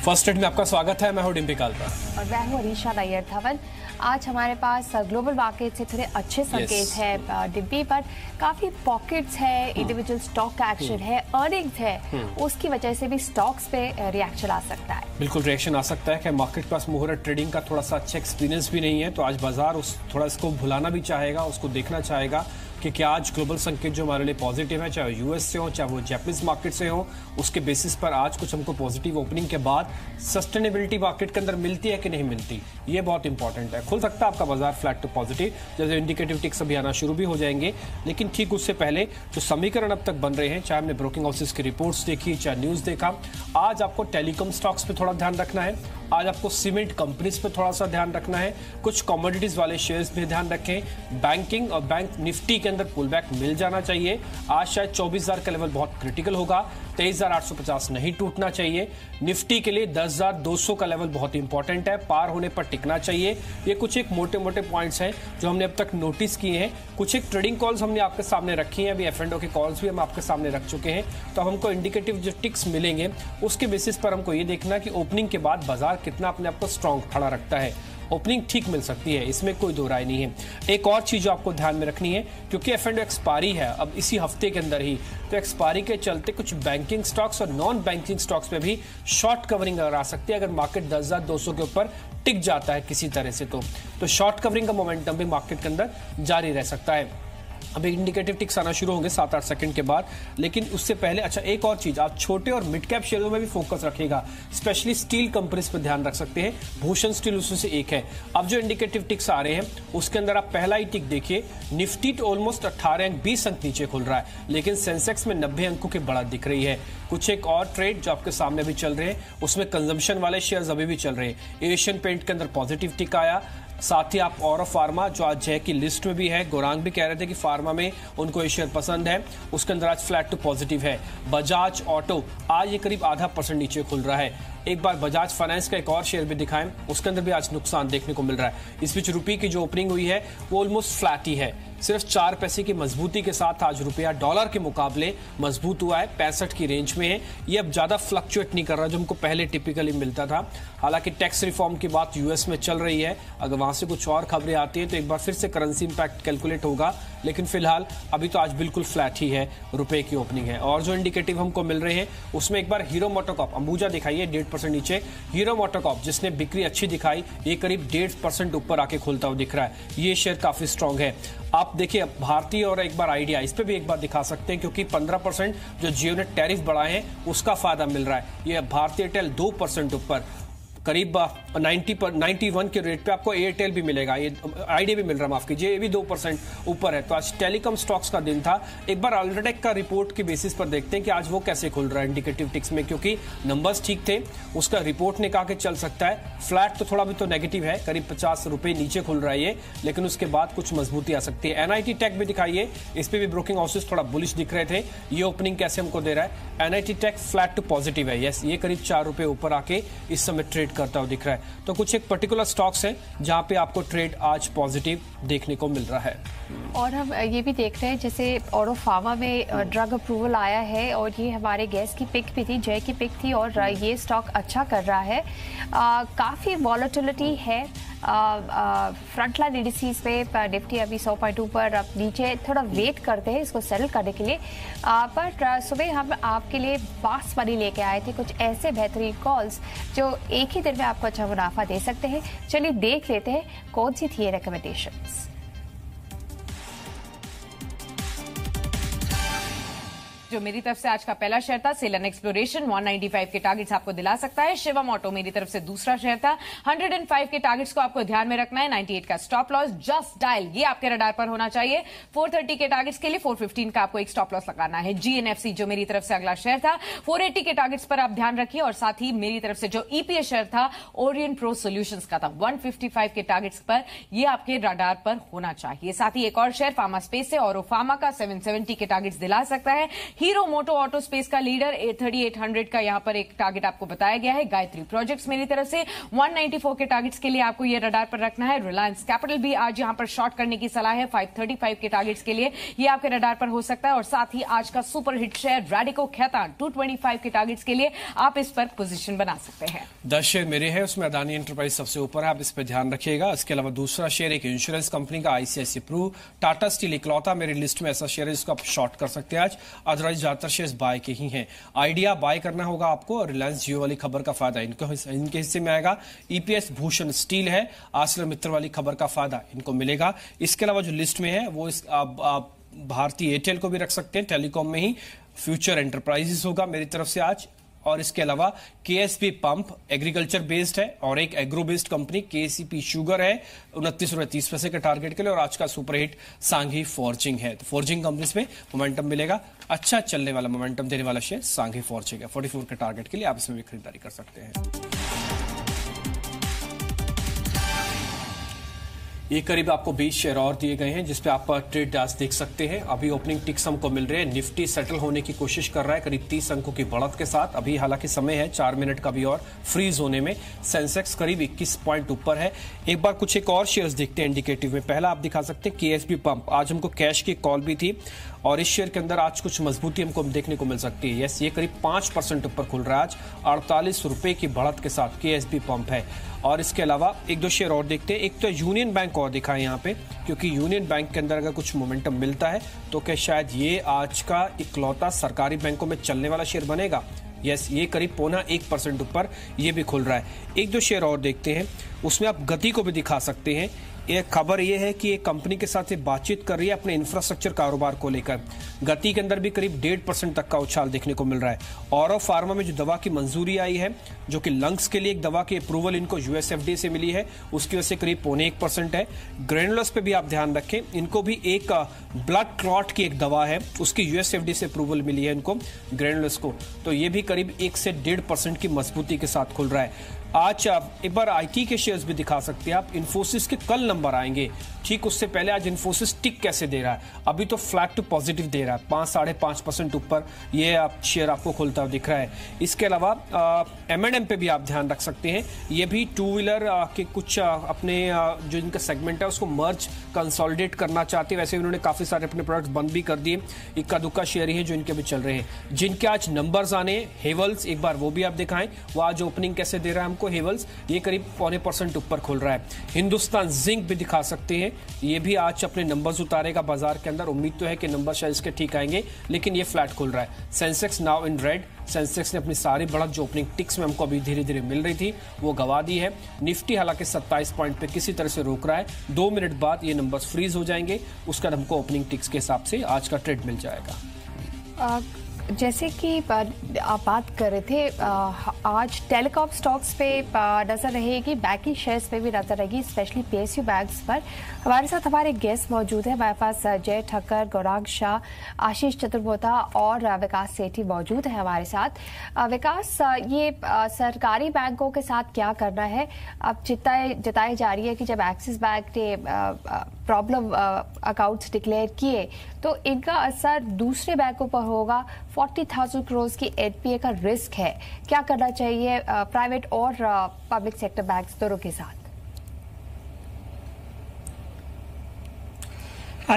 First aid में आपका स्वागत है। मैं हूं डिम्पी कालरा और मैं हूं अरीशा नायर धवन। आज हमारे पास ग्लोबल मार्केट से थोड़े अच्छे संकेत है डिम्पी, पर काफी पॉकेट्स है, इंडिविजुअल स्टॉक का एक्शन है, अर्निंग्स है, उसकी वजह से भी स्टॉक्स पे रिएक्शन आ सकता है। बिल्कुल रिएक्शन आ सकता है कि मार्केट के पास मुहूर्त ट्रेडिंग का थोड़ा सा अच्छा एक्सपीरियंस भी नहीं है, तो आज बाजार थोड़ा इसको भुलाना भी चाहेगा, उसको देखना चाहेगा कि क्या आज ग्लोबल संकेत जो हमारे लिए पॉजिटिव है, चाहे यूएस से हो चाहे वो जापानीज मार्केट से हो, उसके बेसिस पर आज कुछ हमको पॉजिटिव ओपनिंग के बाद सस्टेनेबिलिटी मार्केट के अंदर मिलती है कि नहीं मिलती, ये बहुत इंपॉर्टेंट है। खुल सकता है आपका बाजार फ्लैट टू पॉजिटिव, जैसे इंडिकेटिव टिक्स अभी आना शुरू भी हो जाएंगे, लेकिन ठीक उससे पहले जो समीकरण अब तक बन रहे हैं, चाहे हमने ब्रोकिंग हाउसेस की रिपोर्ट्स देखी, चाहे न्यूज देखा, आज आपको टेलीकॉम स्टॉक्स पे थोड़ा ध्यान रखना है, आज आपको सीमेंट कंपनीज पे थोड़ा सा ध्यान रखना है, कुछ कमोडिटीज वाले शेयर्स पे ध्यान रखें, बैंकिंग और बैंक निफ्टी के अंदर पुल बैक मिल जाना चाहिए। आज शायद 24,000 का लेवल बहुत क्रिटिकल होगा, 23,850 नहीं टूटना चाहिए। निफ्टी के लिए 10,200 का लेवल बहुत इंपॉर्टेंट है, पार होने पर टिकना चाहिए। ये कुछ एक मोटे मोटे पॉइंट्स हैं जो हमने अब तक नोटिस किए हैं। कुछ एक ट्रेडिंग कॉल्स हमने आपके सामने रखी हैं, अभी एफ&ओ के कॉल्स भी हम आपके सामने रख चुके हैं, तो हमको इंडिकेटिव जो टिक्स मिलेंगे उसके बेसिस पर हमको ये देखना कि ओपनिंग के बाद बाजार कितना अपने आप को स्ट्रॉन्ग खड़ा रखता है। ओपनिंग ठीक मिल सकती है, इसमें कोई दो राय नहीं है। एक और चीज जो आपको ध्यान में रखनी है, क्योंकि एफ&ओ एक्सपायरी है अब इसी हफ्ते के अंदर ही, तो एक्सपायरी के चलते कुछ बैंकिंग स्टॉक्स और नॉन बैंकिंग स्टॉक्स पे भी शॉर्ट कवरिंग आ सकती है। अगर मार्केट 10,200 के ऊपर टिक जाता है किसी तरह से, तो शॉर्ट कवरिंग का मोमेंटम भी मार्केट के अंदर जारी रह सकता है। अभी इंडिकेटिव टिक्स आना शुरू होंगे 7-8 सेकंड के बाद, लेकिन उससे पहले अच्छा एक और चीज, आप छोटे और मिड कैप शेयरों में भी फोकस रखिएगा, स्पेशली स्टील कंपनीज पर ध्यान रख सकते हैं। भूषण स्टील उसमें से एक है। अब जो इंडिकेटिव टिक्स आ रहे हैं उसके अंदर आप पहला ही टिक देखिए, निफ्टी तो ऑलमोस्ट 18 अंक 20 अंक नीचे खुल रहा है, लेकिन सेंसेक्स में 90 अंकों की बढ़त दिख रही है। कुछ एक और ट्रेड जो आपके सामने भी चल रहे हैं, उसमें कंजम्पशन वाले शेयर्स अभी भी चल रहे हैं। एशियन पेंट के अंदर पॉजिटिव टिक आया, साथ ही आप और फार्मा जो आज जय की लिस्ट में भी है, गोरांग भी कह रहे थे कि फार्मा में उनको ये शेयर पसंद है, उसके अंदर आज फ्लैट टू पॉजिटिव है। बजाज ऑटो आज ये करीब आधा % नीचे खुल रहा है। एक बार बजाज फाइनेंस का एक और शेयर भी दिखाएं, उसके अंदर भी आज नुकसान देखने को मिल रहा है। इस बीच रुपये की जो ओपनिंग हुई है वो ऑलमोस्ट फ्लैट ही है, सिर्फ 4 पैसे की मजबूती के साथ आज रुपया डॉलर के मुकाबले मजबूत हुआ है, 65 की रेंज में है। ये अब ज्यादा फ्लक्चुएट नहीं कर रहा जो हमको पहले टिपिकली मिलता था। हालांकि टैक्स रिफॉर्म की बात यूएस में चल रही है, अगर वहां से कुछ और खबरें आती हैं तो एक बार फिर से करेंसी इंपैक्ट कैलकुलेट होगा, लेकिन फिलहाल अभी तो आज बिल्कुल फ्लैट ही है, रुपए की ओपनिंग है। और जो इंडिकेटिव हमको मिल रहे हैं उसमें एक बार हीरो मोटोकॉर्प अंबुजा दिखाई है 1.5% नीचे। हीरो मोटोकॉर्प जिसने बिक्री अच्छी दिखाई, ये करीब 1.5% ऊपर आके खुलता हुआ दिख रहा है। ये शेयर काफी स्ट्रांग है। आप देखिए भारतीय और एक बार आइडिया, इस पे भी एक बार दिखा सकते हैं, क्योंकि 15% जो जियो ने टैरिफ बढ़ाए हैं उसका फायदा मिल रहा है। ये भारतीय एयरटेल 2% ऊपर, करीब 91 के रेट पे आपको एयरटेल भी मिलेगा, ये आइडिया भी मिल रहा है, माफ कीजिए, ये भी 2% ऊपर है। तो आज टेलीकॉम स्टॉक्स का दिन था। एक बार अल्ट्राटेक का रिपोर्ट के बेसिस पर देखते हैं कि आज वो कैसे खुल रहा है इंडिकेटिव टिक्स में, क्योंकि नंबर्स ठीक थे, उसका रिपोर्ट ने कहा कि चल सकता है। फ्लैट तो थोड़ा भी तो नेगेटिव है, करीब 50 रुपए नीचे खुल रहा है ये, लेकिन उसके बाद कुछ मजबूती आ सकती है। एनआईटी टेक भी दिखाइए, इस पे भी ब्रोकिंग हाउसेस थोड़ा बुलिश दिख रहे थे। ये ओपनिंग कैसे हमको दे रहा है? NIT tech flat to positive है, यस, ये करीब 4 रुपए ऊपर आके इस समय ट्रेड करता हुआ दिख रहा है। तो कुछ एक पर्टिकुलर स्टॉक्स हैं जहां पे आपको ट्रेड आज पॉजिटिव देखने को मिल रहा है। और हम ये भी देख रहे हैं जैसे ऑरो फार्मा में ड्रग अप्रूवल आया है, और ये हमारे गैस की पिक भी थी, जय की पिक थी, और ये स्टॉक अच्छा कर रहा है। काफ़ी वॉलेटिलिटी है फ्रंटलाइन इंडिसेस पे। निफ्टी अभी 100.2 पर अब नीचे थोड़ा वेट करते हैं इसको सेटल करने के लिए, पर सुबह हम आपके लिए फास्ट मनी लेके आए थे, कुछ ऐसे बेहतरीन कॉल्स जो एक ही दिन में आपको अच्छा मुनाफा दे सकते हैं। चलिए देख लेते हैं कौन सी थी ये रिकमेंडेशंस। जो मेरी तरफ से आज का पहला शेयर था सेलन एक्सप्लोरेशन, 195 के टारगेट्स आपको दिला सकता है। शिवम ऑटो मेरी तरफ से दूसरा शेयर था, 105 के टारगेट्स को आपको ध्यान में रखना है। 98 का स्टॉप लॉस, जस्ट डायल, ये आपके रडार पर होना चाहिए। 430 के टारगेट्स के लिए 415 का आपको एक स्टॉप लॉस लगाना है। जीएनएफसी जो मेरी तरफ से अगला शेयर था, 480 के टारगेट्स पर आप ध्यान रखिए। और साथ ही मेरी तरफ से जो ईपीएस शेयर था ओरिएंट प्रो सोल्यूशंस का था, 155 के टारगेट्स पर, ये आपके रडार पर होना चाहिए। साथ ही एक और शेयर फार्मा स्पेस से, और फार्मा का 770 के टारगेट्स दिला सकता है। हीरो मोटो ऑटो स्पेस का लीडर 3800 का यहां पर एक टारगेट आपको बताया गया है। गायत्री प्रोजेक्ट्स मेरी तरफ से 194 के टारगेट्स के लिए आपको ये रडार पर रखना है। रिलायंस कैपिटल भी आज यहां पर शॉर्ट करने की सलाह है 535 के टारगेट्स के लिए, ये आपके रडार पर हो सकता है। और साथ ही आज का super hit share Radico Khaitan 225 के टारगेट्स के लिए आप इस पर पोजीशन बना सकते हैं। 10 शेयर मेरे हैं, उसमें अदानी एंटरप्राइज सबसे ऊपर है, आप इस पर ध्यान रखिएगा। इसके अलावा दूसरा शेयर एक इंश्योरेंस कंपनी का ICICI प्रू, टाटा स्टील इकलौता मेरी लिस्ट में ऐसा शेयर है जिसको आप शॉर्ट कर सकते हैं आज, अदरवाइज ज्यादातर शेयर बाय के ही हैं। आइडिया बाय करना होगा आपको, और रिलायंस जियो वाली खबर का फायदा इनके हिस्से में आएगा। EPS भूषण स्टील है, आसलर मित्र वाली खबर का फायदा इनको मिलेगा। इसके अलावा जो लिस्ट में है वो आप भारतीय एयरटेल को भी रख सकते हैं, टेलीकॉम में ही फ्यूचर एंटरप्राइजेस होगा मेरी तरफ से आज। और इसके अलावा KSP पंप एग्रीकल्चर बेस्ड है, और एक agro based company KCP sugar है 29.30 पैसे के टारगेट के लिए। और आज का सुपरहिट सांघी फॉर्जिंग है, तो फॉर्जिंग कंपनीज में मोमेंटम मिलेगा, अच्छा चलने वाला मोमेंटम देने वाला शेयर सांघी फॉर्जिंग है। 44 के टारगेट के लिए आप इसमें भी खरीदारी कर सकते हैं। ये करीब आपको 20 शेयर और दिए गए हैं जिसपे आप ट्रेड आज देख सकते हैं। अभी ओपनिंग टिक्स हमको मिल रहे हैं, निफ्टी सेटल होने की कोशिश कर रहा है करीब 30 अंकों की बढ़त के साथ। अभी हालांकि समय है 4 मिनट का भी और फ्रीज होने में। सेंसेक्स करीब 21 पॉइंट ऊपर है। एक बार कुछ एक और शेयर्स देखते हैं इंडिकेटिव में। पहला आप दिखा सकते हैं KSP पंप, आज हमको कैश की कॉल भी थी और इस शेयर के अंदर आज कुछ मजबूती हमको देखने को मिल सकती है। यस, ये करीब 5% ऊपर खुल रहा है आज, 48 रुपए की बढ़त के साथ KSP पंप है। और इसके अलावा एक दो शेयर और देखते हैं। एक तो यूनियन बैंक और दिखा है यहाँ पे, क्योंकि यूनियन बैंक के अंदर अगर कुछ मोमेंटम मिलता है तो क्या शायद ये आज का इकलौता सरकारी बैंकों में चलने वाला शेयर बनेगा। यस, ये करीब 0.25% ऊपर ये भी खुल रहा है। एक दो शेयर और देखते हैं, उसमें आप गति को भी दिखा सकते हैं। एक खबर यह है कि एक कंपनी के साथ बातचीत कर रही है अपने इंफ्रास्ट्रक्चर कारोबार को लेकर। गति के अंदर भी करीब 1.5% तक का उछाल देखने को मिल रहा है। ऑरो फार्मा में जो दवा की मंजूरी आई है, जो कि लंग्स के लिए एक दवा की अप्रूवल इनको US FDA से मिली है, उसकी वजह से करीब 0.1% है। ग्रेनुलस पे भी आप ध्यान रखें, इनको भी एक ब्लड क्लॉट की एक दवा है, उसकी US FDA से अप्रूवल मिली है इनको, ग्रेनुलस को। तो ये भी करीब 1 से 1.5% की मजबूती के साथ खुल रहा है। आज एक बार IT के शेयर्स भी दिखा सकते हैं आप। इन्फोसिस के कल नंबर आएंगे, ठीक उससे पहले आज इन्फोसिस टिक कैसे दे रहा है, अभी तो फ्लैट टू पॉजिटिव दे रहा है, 5-5.5% ऊपर ये आप शेयर आपको खुलता हुआ दिख रहा है। इसके अलावा M&M पे भी आप ध्यान रख सकते हैं। ये भी टू व्हीलर के कुछ अपने जो इनका सेगमेंट है उसको मर्ज कंसोलिडेट करना चाहते हैं। वैसे उन्होंने काफी सारे अपने प्रोडक्ट्स बंद भी कर दिए, इक्का दुक्का शेयर ही है जो इनके भी चल रहे हैं। जिनके आज नंबर्स आने, हेवल्स एक बार वो भी आप दिखाएं, वो आज ओपनिंग कैसे दे रहा है हमको हेवल्स, ये करीब 0.25% ऊपर खुल रहा है। हिंदुस्तान जिंक भी दिखा सकते हैं, ये भी आज अपने नंबर्स उतारेगा बाजार के अंदर। उम्मीद तो है कि नंबर शायद इसके ठीक आएंगे, लेकिन ये फ्लैट खुल रहा है। Sensex now in red, Sensex ने अपनी सारी बढ़त जो ओपनिंग टिक्स में हमको अभी धीरे धीरे मिल रही थी वो गवा दी है। निफ्टी हालांकि 27 पॉइंट पे किसी तरह से रोक रहा है, 2 मिनट बाद ये नंबर्स फ्रीज हो जाएंगे, उसका हमको ओपनिंग टिक्स के हिसाब से आज का ट्रेड मिल जाएगा। जैसे कि आप बात कर रहे थे, आज टेलीकॉम स्टॉक्स पे नजर रहेगी, बैंकिंग शेयर्स पे भी नजर रहेगी, स्पेशली PSU बैंक्स पर। हमारे साथ हमारे गेस्ट मौजूद है, हमारे पास जय ठक्कर, गौरांग शाह, आशीष चतुर्वेदी और विकास सेठी मौजूद है हमारे साथ। विकास, ये सरकारी बैंकों के साथ क्या करना है? अब जताई जा रही है कि जब एक्सिस बैंक ने प्रॉब्लम अकाउंट्स डिक्लेयर किए तो इनका असर दूसरे बैंकों पर होगा। 40,000 करोड़ की NPA का रिस्क है, क्या करना चाहिए प्राइवेट और पब्लिक सेक्टर बैंक्स दोनों के साथ?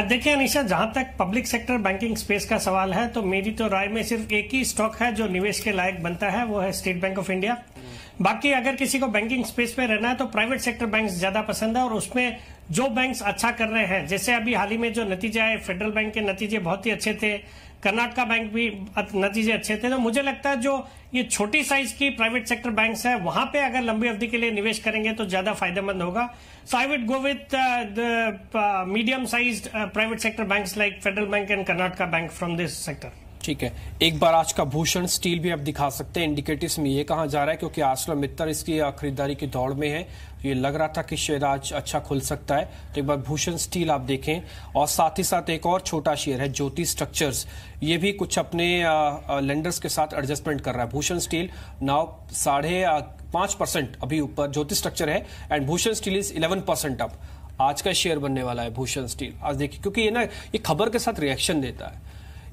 देखिए अनिशा, जहां तक पब्लिक सेक्टर बैंकिंग स्पेस का सवाल है तो मेरी तो राय में सिर्फ एक ही स्टॉक है जो निवेश के लायक बनता है, वो है स्टेट बैंक ऑफ इंडिया। बाकी अगर किसी को बैंकिंग स्पेस पे रहना है तो प्राइवेट सेक्टर बैंक्स ज्यादा पसंद है, और उसमें जो बैंक्स अच्छा कर रहे हैं, जैसे अभी हाल ही में जो नतीजे आए, फेडरल बैंक के नतीजे बहुत ही अच्छे थे, कर्नाटका बैंक भी नतीजे अच्छे थे। तो मुझे लगता है जो ये छोटी साइज की प्राइवेट सेक्टर बैंक्स है वहां पे अगर लंबी अवधि के लिए निवेश करेंगे तो ज्यादा फायदेमंद होगा। So I would go with the medium sized private sector banks like Federal Bank and Karnataka Bank from this sector. ठीक है, एक बार आज का भूषण स्टील भी आप दिखा सकते हैं। इंडिकेटिव्स में ये कहा जा रहा है क्योंकि आसलर मित्तल इसकी खरीदारी की दौड़ में है, ये लग रहा था कि शेयर आज अच्छा खुल सकता है, तो एक बार भूषण स्टील आप देखें। और साथ ही साथ एक और छोटा शेयर है ज्योति स्ट्रक्चर्स, ये भी कुछ अपने लेंडर्स के साथ एडजस्टमेंट कर रहा है। भूषण स्टील नाउ 5.5% अभी ऊपर ज्योति स्ट्रक्चर है, and Bhushan steel is 11% up. आज का शेयर बनने वाला है भूषण स्टील। आज देखिए, क्योंकि ये ना ये खबर के साथ रिएक्शन देता है।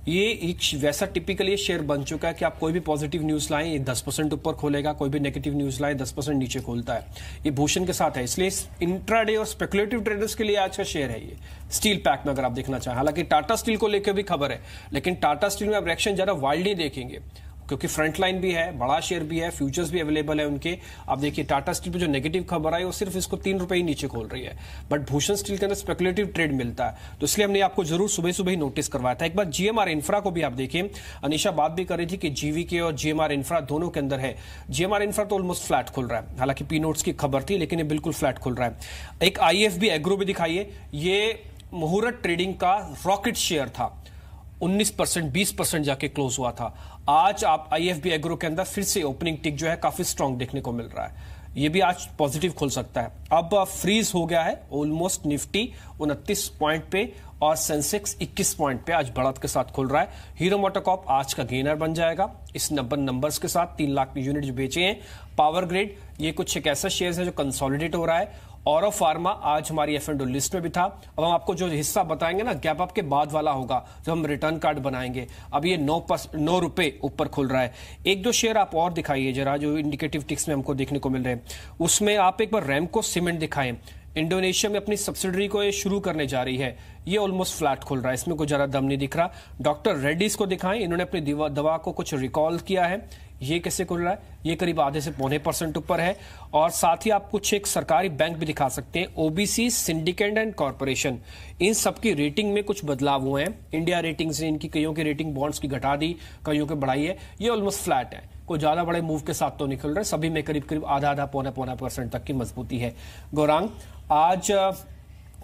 ये एक वैसा टिपिकल ये शेयर बन चुका है कि आप कोई भी पॉजिटिव न्यूज लाएं ये 10% ऊपर खोलेगा, कोई भी नेगेटिव न्यूज लाएं 10% नीचे खोलता है। ये भूषण के साथ है, इसलिए इंट्राडे और स्पेकुलेटिव ट्रेडर्स के लिए आज का शेयर है ये स्टील पैक में। अगर आप देखना चाहें, हालांकि टाटा स्टील को लेकर भी खबर है, लेकिन टाटा स्टील में आप रिएक्शन जरा वाइल्डली देखेंगे क्योंकि फ्रंट लाइन भी है, बड़ा शेयर भी है, फ्यूचर्स भी अवेलेबल है उनके। आप देखिए टाटा स्टील पे जो नेगेटिव खबर आई वो सिर्फ इसको 3 रुपए ही नीचे खोल रही है, बट भूषण स्टील के अंदर स्पेकुलेटिव ट्रेड मिलता है, तो इसलिए हमने आपको जरूर सुबह सुबह ही नोटिस करवाया था। एक बार जीएमआर इंफ्रा को भी आप देखिए, अनिशा बात भी कर रही थी कि जीवीके और जीएमआर इंफ्रा दोनों के अंदर है। जीएमआर इंफ्रा तो ऑलमोस्ट फ्लैट खुल रहा है, हालांकि पी नोट्स की खबर थी लेकिन ये बिल्कुल फ्लैट खुल रहा है। एक आईएफबी एग्रो भी दिखाइए, ये मुहूर्त ट्रेडिंग का रॉकेट शेयर था, 19% 20% जाके क्लोज हुआ था। आज आप आईएफबी एग्रो के अंदर फिर से ओपनिंग टिक जो है काफी स्ट्रांग देखने को मिल रहा है, ये भी आज पॉजिटिव खुल सकता है। अब फ्रीज हो गया है ऑलमोस्ट, निफ्टी 29 पॉइंट पे और सेंसेक्स 21 पॉइंट पे आज बढ़त के साथ खुल रहा है। हीरो मोटोकॉर्प आज का गेनर बन जाएगा इस नंबर्स के साथ, 3 लाख यूनिट जो बेचे हैं। पावर ग्रिड ये कुछ एक ऐसा शेयर है जो कंसोलिडेट हो रहा है। ऑरो फार्मा आज हमारी F&O लिस्ट में भी था। अब हम आपको जो हिस्सा बताएंगे ना गैप अप के बाद वाला होगा, जब हम रिटर्न कार्ड बनाएंगे। अब ये 9 रुपए ऊपर खुल रहा है। एक दो शेयर आप और दिखाइए जरा जो इंडिकेटिव टिक्स में हमको देखने को मिल रहे हैं, उसमें आप एक बार रैमको सीमेंट दिखाएं। इंडोनेशिया में अपनी सब्सिडरी को ये शुरू करने जा रही है, ये ऑलमोस्ट फ्लैट खुल रहा है, इसमें कोई जरा दम नहीं दिख रहा। डॉक्टर रेड्डीज को दिखाएं, इन्होंने अपनी दवा को कुछ रिकॉल किया है, ये कैसे खुल रहा है, ये करीब आधे से पौने % ऊपर है। और साथ ही आप कुछ एक सरकारी बैंक भी दिखा सकते हैं, ओबीसी, सिंडिकेट एंड कॉर्पोरेशन, इन सबकी रेटिंग में कुछ बदलाव हुए हैं। इंडिया रेटिंग्स ने इनकी कईयों की रेटिंग बॉन्ड्स की घटा दी, कईयों की बढ़ाई है, ये ऑलमोस्ट फ्लैट है, कोई ज्यादा बड़े मूव के साथ तो निकल रहे, सभी में करीब करीब आधा पौना % तक की मजबूती है। गौरांग आज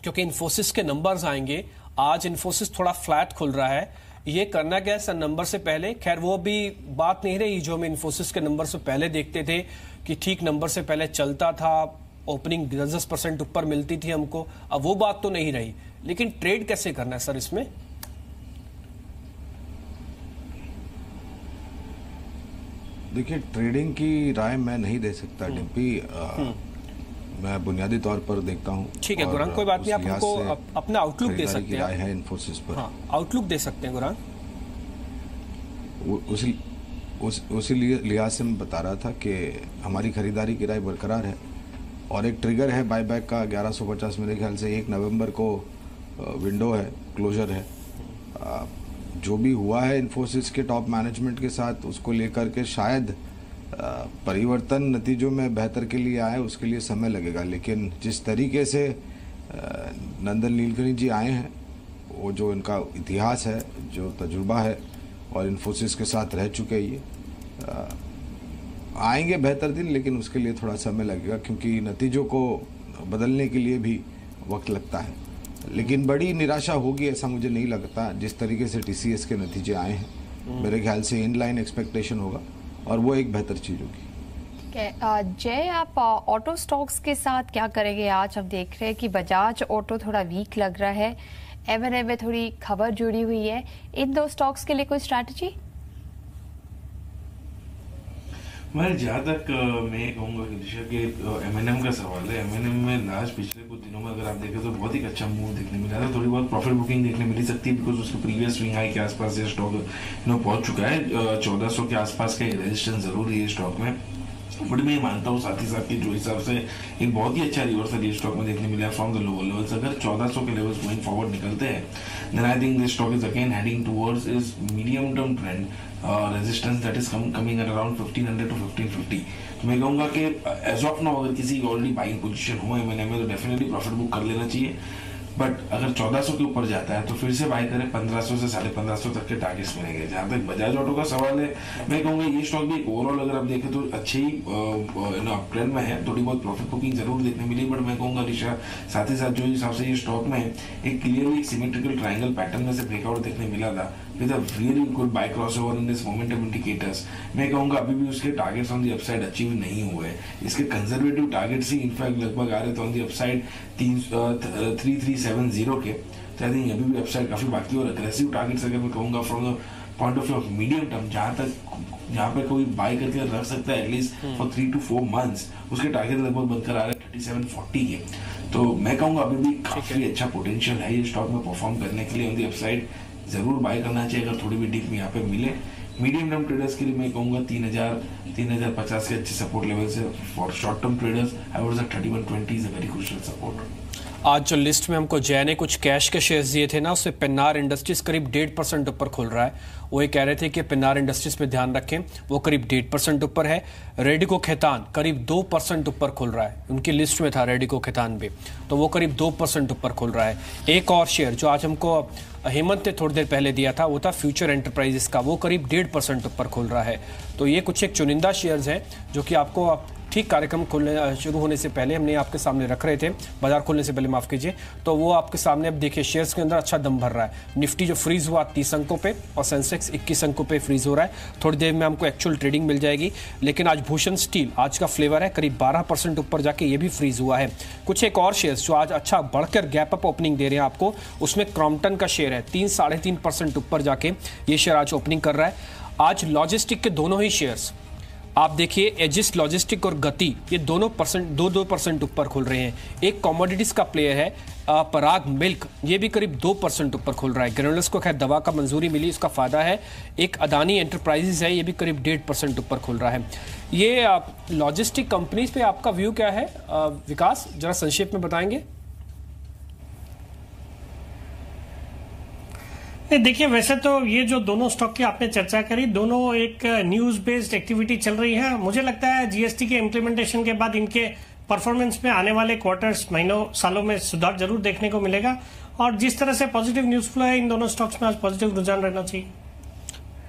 क्योंकि इन्फोसिस के नंबर्स आएंगे, आज इन्फोसिस थोड़ा फ्लैट खुल रहा है, ये करना क्या है सर नंबर से पहले, खैर वो भी बात नहीं रही जो हम इन्फोसिस के नंबर से पहले देखते थे कि ठीक नंबर से पहले चलता था, ओपनिंग 10% ऊपर मिलती थी हमको, अब वो बात तो नहीं रही। लेकिन ट्रेड कैसे करना है सर इसमें? देखिए ट्रेडिंग की राय मैं नहीं दे सकता डिम्पी, मैं बुनियादी तौर पर देखता हूँ। ठीक है गुरांग, कोई बात नहीं, आप हमको अपना आउटलुक दे सकते हैं। राय है इन्फोसिस पर, हाँ, आउटलुक दे सकते हैं गुरांग। उसी लिहाज से मैं बता रहा था कि हमारी खरीदारी की राय बरकरार है और एक ट्रिगर है बायबैक का 1150, मेरे ख्याल से 1 नवंबर को विंडो है, क्लोजर है। जो भी हुआ है इन्फोसिस के टॉप मैनेजमेंट के साथ, उसको लेकर के शायद परिवर्तन नतीजों में बेहतर के लिए आए, उसके लिए समय लगेगा। लेकिन जिस तरीके से नंदन नीलकणी जी आए हैं, वो जो इनका इतिहास है, जो तजुर्बा है और इन्फोसिस के साथ रह चुके, ये आएंगे बेहतर दिन, लेकिन उसके लिए थोड़ा समय लगेगा क्योंकि नतीजों को बदलने के लिए भी वक्त लगता है। लेकिन बड़ी निराशा होगी ऐसा मुझे नहीं लगता, जिस तरीके से टीसीएस के नतीजे आए हैं मेरे ख्याल से इनलाइन एक्सपेक्टेशन होगा और वो एक बेहतर चीज होगी। जय, आप ऑटो स्टॉक्स के साथ क्या करेंगे? आज हम देख रहे हैं कि बजाज ऑटो थोड़ा वीक लग रहा है, M&M में थोड़ी खबर जुड़ी हुई है, इन दो स्टॉक्स के लिए कोई स्ट्रैटेजी? मैं जहाँ तक मैं कहूँगा कि दिशा के M&M का सवाल है, M&M में लास्ट पिछले कुछ दिनों में अगर आप देखें तो बहुत ही अच्छा मूव देखने मिला था, थोड़ी बहुत प्रॉफिट बुकिंग देखने मिली सकती है बिकॉज उसके प्रीवियस स्विंग हाई के आसपास ये स्टॉक पहुंच चुका है। 1400 के आसपास का रेजिस्टेंस जरूर है स्टॉक में, बट मैं मानता हूँ साथ ही साथ कि जो हिसाब से एक बहुत ही अच्छा रिवर्सल ये स्टॉक में देखने मिला है फ्रॉम द लोअर लेवल्स। अगर 1400 के लेवल्स गोइंग फॉरवर्ड निकलते हैं, then I think this stock is again heading towards is medium term trend resistance that is coming at around 1500 to 1550। तो मैं कहूँगा कि एज ऑफ नाउ अगर किसी ऑलरेडी बाइंग पोजीशन हो M&M में तो डेफिनेटली प्रॉफिट बुक कर लेना चाहिए, बट अगर 1400 के ऊपर जाता है तो फिर से बाय करें, 1500 से 1550 तक के टारगेट्स मिलेंगे। जहां तक बजाज ऑटो का सवाल है, मैं कहूँगा ये स्टॉक भी ओवरऑल अगर आप देखें तो अच्छे ही अपट्रेंड में है, थोड़ी बहुत प्रॉफिट बुकिंग जरूर देखने मिली, बट मैं कहूँगा ऋषा साथ ही साथ जो हिसाब से ये स्टॉक में एक क्लियरली एक सिमेट्रिकल ट्रायंगल पैटर्न में से ब्रेकआउट देखने मिला था with a really good buy crossover in this momentum indicators, मैं कहूँगा अभी भी उसके targets on the upside achieve नहीं हुए। इसके कंजर्वेटिव टारगेट्स ही इनफैक्ट लगभग आ रहे थे ऑन द अपसाइड 3370 के, तो आई थिंक अभी भी अपसाइड काफी बाकी और अग्रेसिव टारगेट्स अगर मैं कहूँगा from the point of view of medium term, जहाँ पे कोई बाय करके रख सकता है एटलीस्ट फॉर 3 to 4 months, उसके टारगेट लगभग बनकर आ रहे हैं 3740 के। तो मैं कहूँगा अभी भी काफी अच्छा पोटेंशियल है ये स्टॉक में परफॉर्म करने के लिए ऑन द अपसाइड। जरूर बाय करना चाहिए अगर थोड़ी भी डीप यहाँ पे मिले। मीडियम टर्म ट्रेडर्स के लिए मैं कहूँगा 3050 के अच्छे सपोर्ट लेवल से। For short term traders I would say 3120 is a very crucial support. आज जो लिस्ट में हमको जय ने कुछ कैश के शेयर्स दिए थे ना, उससे पेन्नार इंडस्ट्रीज करीब 1.5% ऊपर खुल रहा है। वो ये कह रहे थे कि पेन्नार इंडस्ट्रीज पे ध्यान रखें, वो करीब 1.5% ऊपर है। रेडिको खैतान करीब 2% ऊपर खुल रहा है, उनकी लिस्ट में था रेडिको खैतान भी, तो वो करीब 2% ऊपर खुल रहा है। एक और शेयर जो आज हमको हेमंत ने थोड़ी देर पहले दिया था, वो था फ्यूचर एंटरप्राइजेस का, वो करीब 1.5% ऊपर खुल रहा है। तो ये कुछ एक चुनिंदा शेयर्स हैं जो कि आपको ठीक कार्यक्रम खुलने शुरू होने से पहले हमने आपके सामने रख रहे थे, बाजार खुलने से पहले माफ कीजिए, तो वो आपके सामने अब देखिए शेयर्स के अंदर अच्छा दम भर रहा है। निफ्टी जो फ्रीज हुआ 30 अंकों पे और सेंसेक्स 21 अंकों पे फ्रीज हो रहा है। थोड़ी देर में हमको एक्चुअल ट्रेडिंग मिल जाएगी। लेकिन आज भूषण स्टील आज का फ्लेवर है, करीब 12% ऊपर जाके ये भी फ्रीज हुआ है। कुछ एक और शेयर्स जो आज अच्छा बढ़कर गैप अप ओपनिंग दे रहे हैं आपको, उसमें क्रॉम्पटन का शेयर है 3-3.5% ऊपर जाके ये शेयर आज ओपनिंग कर रहा है। आज लॉजिस्टिक के दोनों ही शेयर्स आप देखिए, एजिस लॉजिस्टिक और गति, ये दोनों 2% ऊपर खुल रहे हैं। एक कमोडिटीज का प्लेयर है पराग मिल्क, ये भी करीब 2% ऊपर खुल रहा है। ग्रेनुलस को खैर दवा का मंजूरी मिली, उसका फायदा है। एक अदानी एंटरप्राइजेज है, ये भी करीब 1.5% ऊपर खुल रहा है। ये लॉजिस्टिक कंपनीज पे आपका व्यू क्या है विकास, जरा संक्षेप में बताएंगे। देखिए, वैसे तो ये जो दोनों स्टॉक की आपने चर्चा करी, दोनों एक न्यूज बेस्ड एक्टिविटी चल रही है। मुझे लगता है जीएसटी के इम्प्लीमेंटेशन के बाद इनके परफॉर्मेंस में आने वाले क्वार्टर्स, महीनों, सालों में सुधार जरूर देखने को मिलेगा। और जिस तरह से पॉजिटिव न्यूज फ्लो है, इन दोनों स्टॉक्स में आज पॉजिटिव रुझान रहना चाहिए।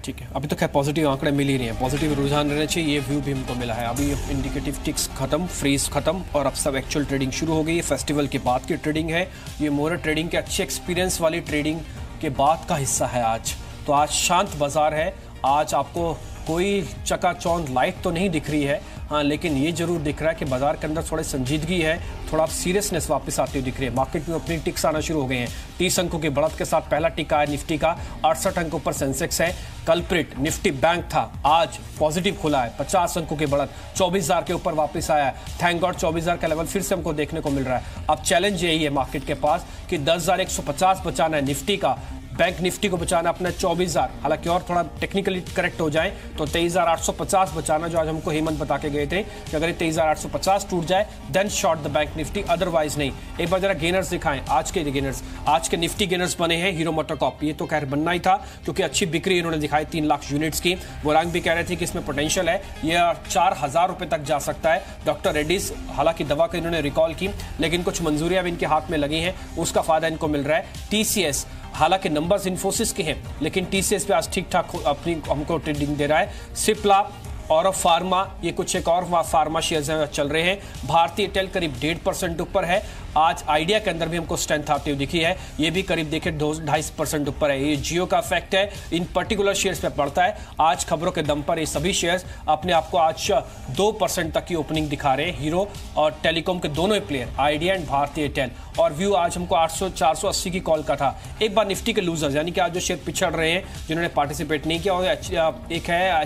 ठीक है, अभी तो खैर पॉजिटिव आंकड़े मिल ही रहे हैं, पॉजिटिव रुझान रहना चाहिए, ये व्यू भी हमको मिला है। अभी इंडिकेटिव टिक्स खत्म, फ्रीज खत्म और अब सब एक्चुअल ट्रेडिंग शुरू हो गई है। फेस्टिवल के बाद की ट्रेडिंग है ये, मोर ट्रेडिंग के अच्छे एक्सपीरियंस वाली ट्रेडिंग के बाद का हिस्सा है आज। तो आज शांत बाजार है, आज आपको कोई चकाचौंध लाइट तो नहीं दिख रही है, हाँ, लेकिन ये जरूर दिख रहा है कि बाजार के अंदर थोड़ी संजीदगी है, थोड़ा सीरियसनेस वापस आती हुई दिख रही है। मार्केट में अपनी टिक्स आना शुरू हो गए हैं। 30 अंकों की बढ़त के साथ पहला टिका है निफ्टी का, 68 अंकों पर सेंसेक्स है। कल्प्रिट निफ्टी बैंक था, आज पॉजिटिव खुला है, 50 अंकों की बढ़त, 24,000 के ऊपर वापस आया है। थैंक गॉड 24,000 का लेवल फिर से हमको देखने को मिल रहा है। अब चैलेंज यही है मार्केट के पास कि 10,150 बचाना है निफ्टी का, बैंक निफ्टी को बचाना अपना 24,000, हालांकि और थोड़ा टेक्निकली करेक्ट हो जाए तो 23,850 बचाना, जो आज हमको हेमंत बता के गए थे कि अगर 23,850 टूट जाए then short the bank Nifty, otherwise नहीं। एक बार जरा गेनर्स दिखाएं, आज के गेनर्स, आज के निफ्टी गेनर्स बने हैं हीरो मोटोकॉर्प। ये तो खैर बनना ही था क्योंकि अच्छी बिक्री इन्होंने दिखाई 3 लाख यूनिट्स की। वोरांग भी कह रहे थे कि इसमें पोटेंशियल है, यह 4,000 रुपए तक जा सकता है। डॉक्टर रेड्डीज, हालांकि दवा को इन्होंने रिकॉल की लेकिन कुछ मंजूरियां भी इनके हाथ में लगी हैं, उसका फायदा इनको मिल रहा है। टीसीएस, हालांकि नंबर्स इन्फोसिस के हैं लेकिन टीसीएस पे आज ठीक ठाक अपनी हमको ट्रेडिंग दे रहा है। सिप्ला और फार्मा, ये कुछ एक और फार्मा शेयर्स चल रहे हैं। भारतीय एयरटेल करीब 1.5% ऊपर है। आज आइडिया के अंदर भी हमको स्ट्रेंथ आती हुई दिखी है, ये भी करीब देखिए 2-2.5% ऊपर है। ये जियो का इफेक्ट है, इन पर्टिकुलर शेयर्स पे पड़ता है। आज खबरों के दम पर ये सभी शेयर्स अपने आप को आज 2% तक की ओपनिंग दिखा रहे हैं। हीरो और टेलीकॉम के दोनों ही प्लेयर, आइडिया एंड भारतीय एयरटेल। और व्यू आज हमको 800-480 की कॉल का था। एक बार निफ्टी के लूजर्स यानी कि आज जो शेयर पिछड़ रहे हैं जिन्होंने पार्टिसिपेट नहीं किया, और एक है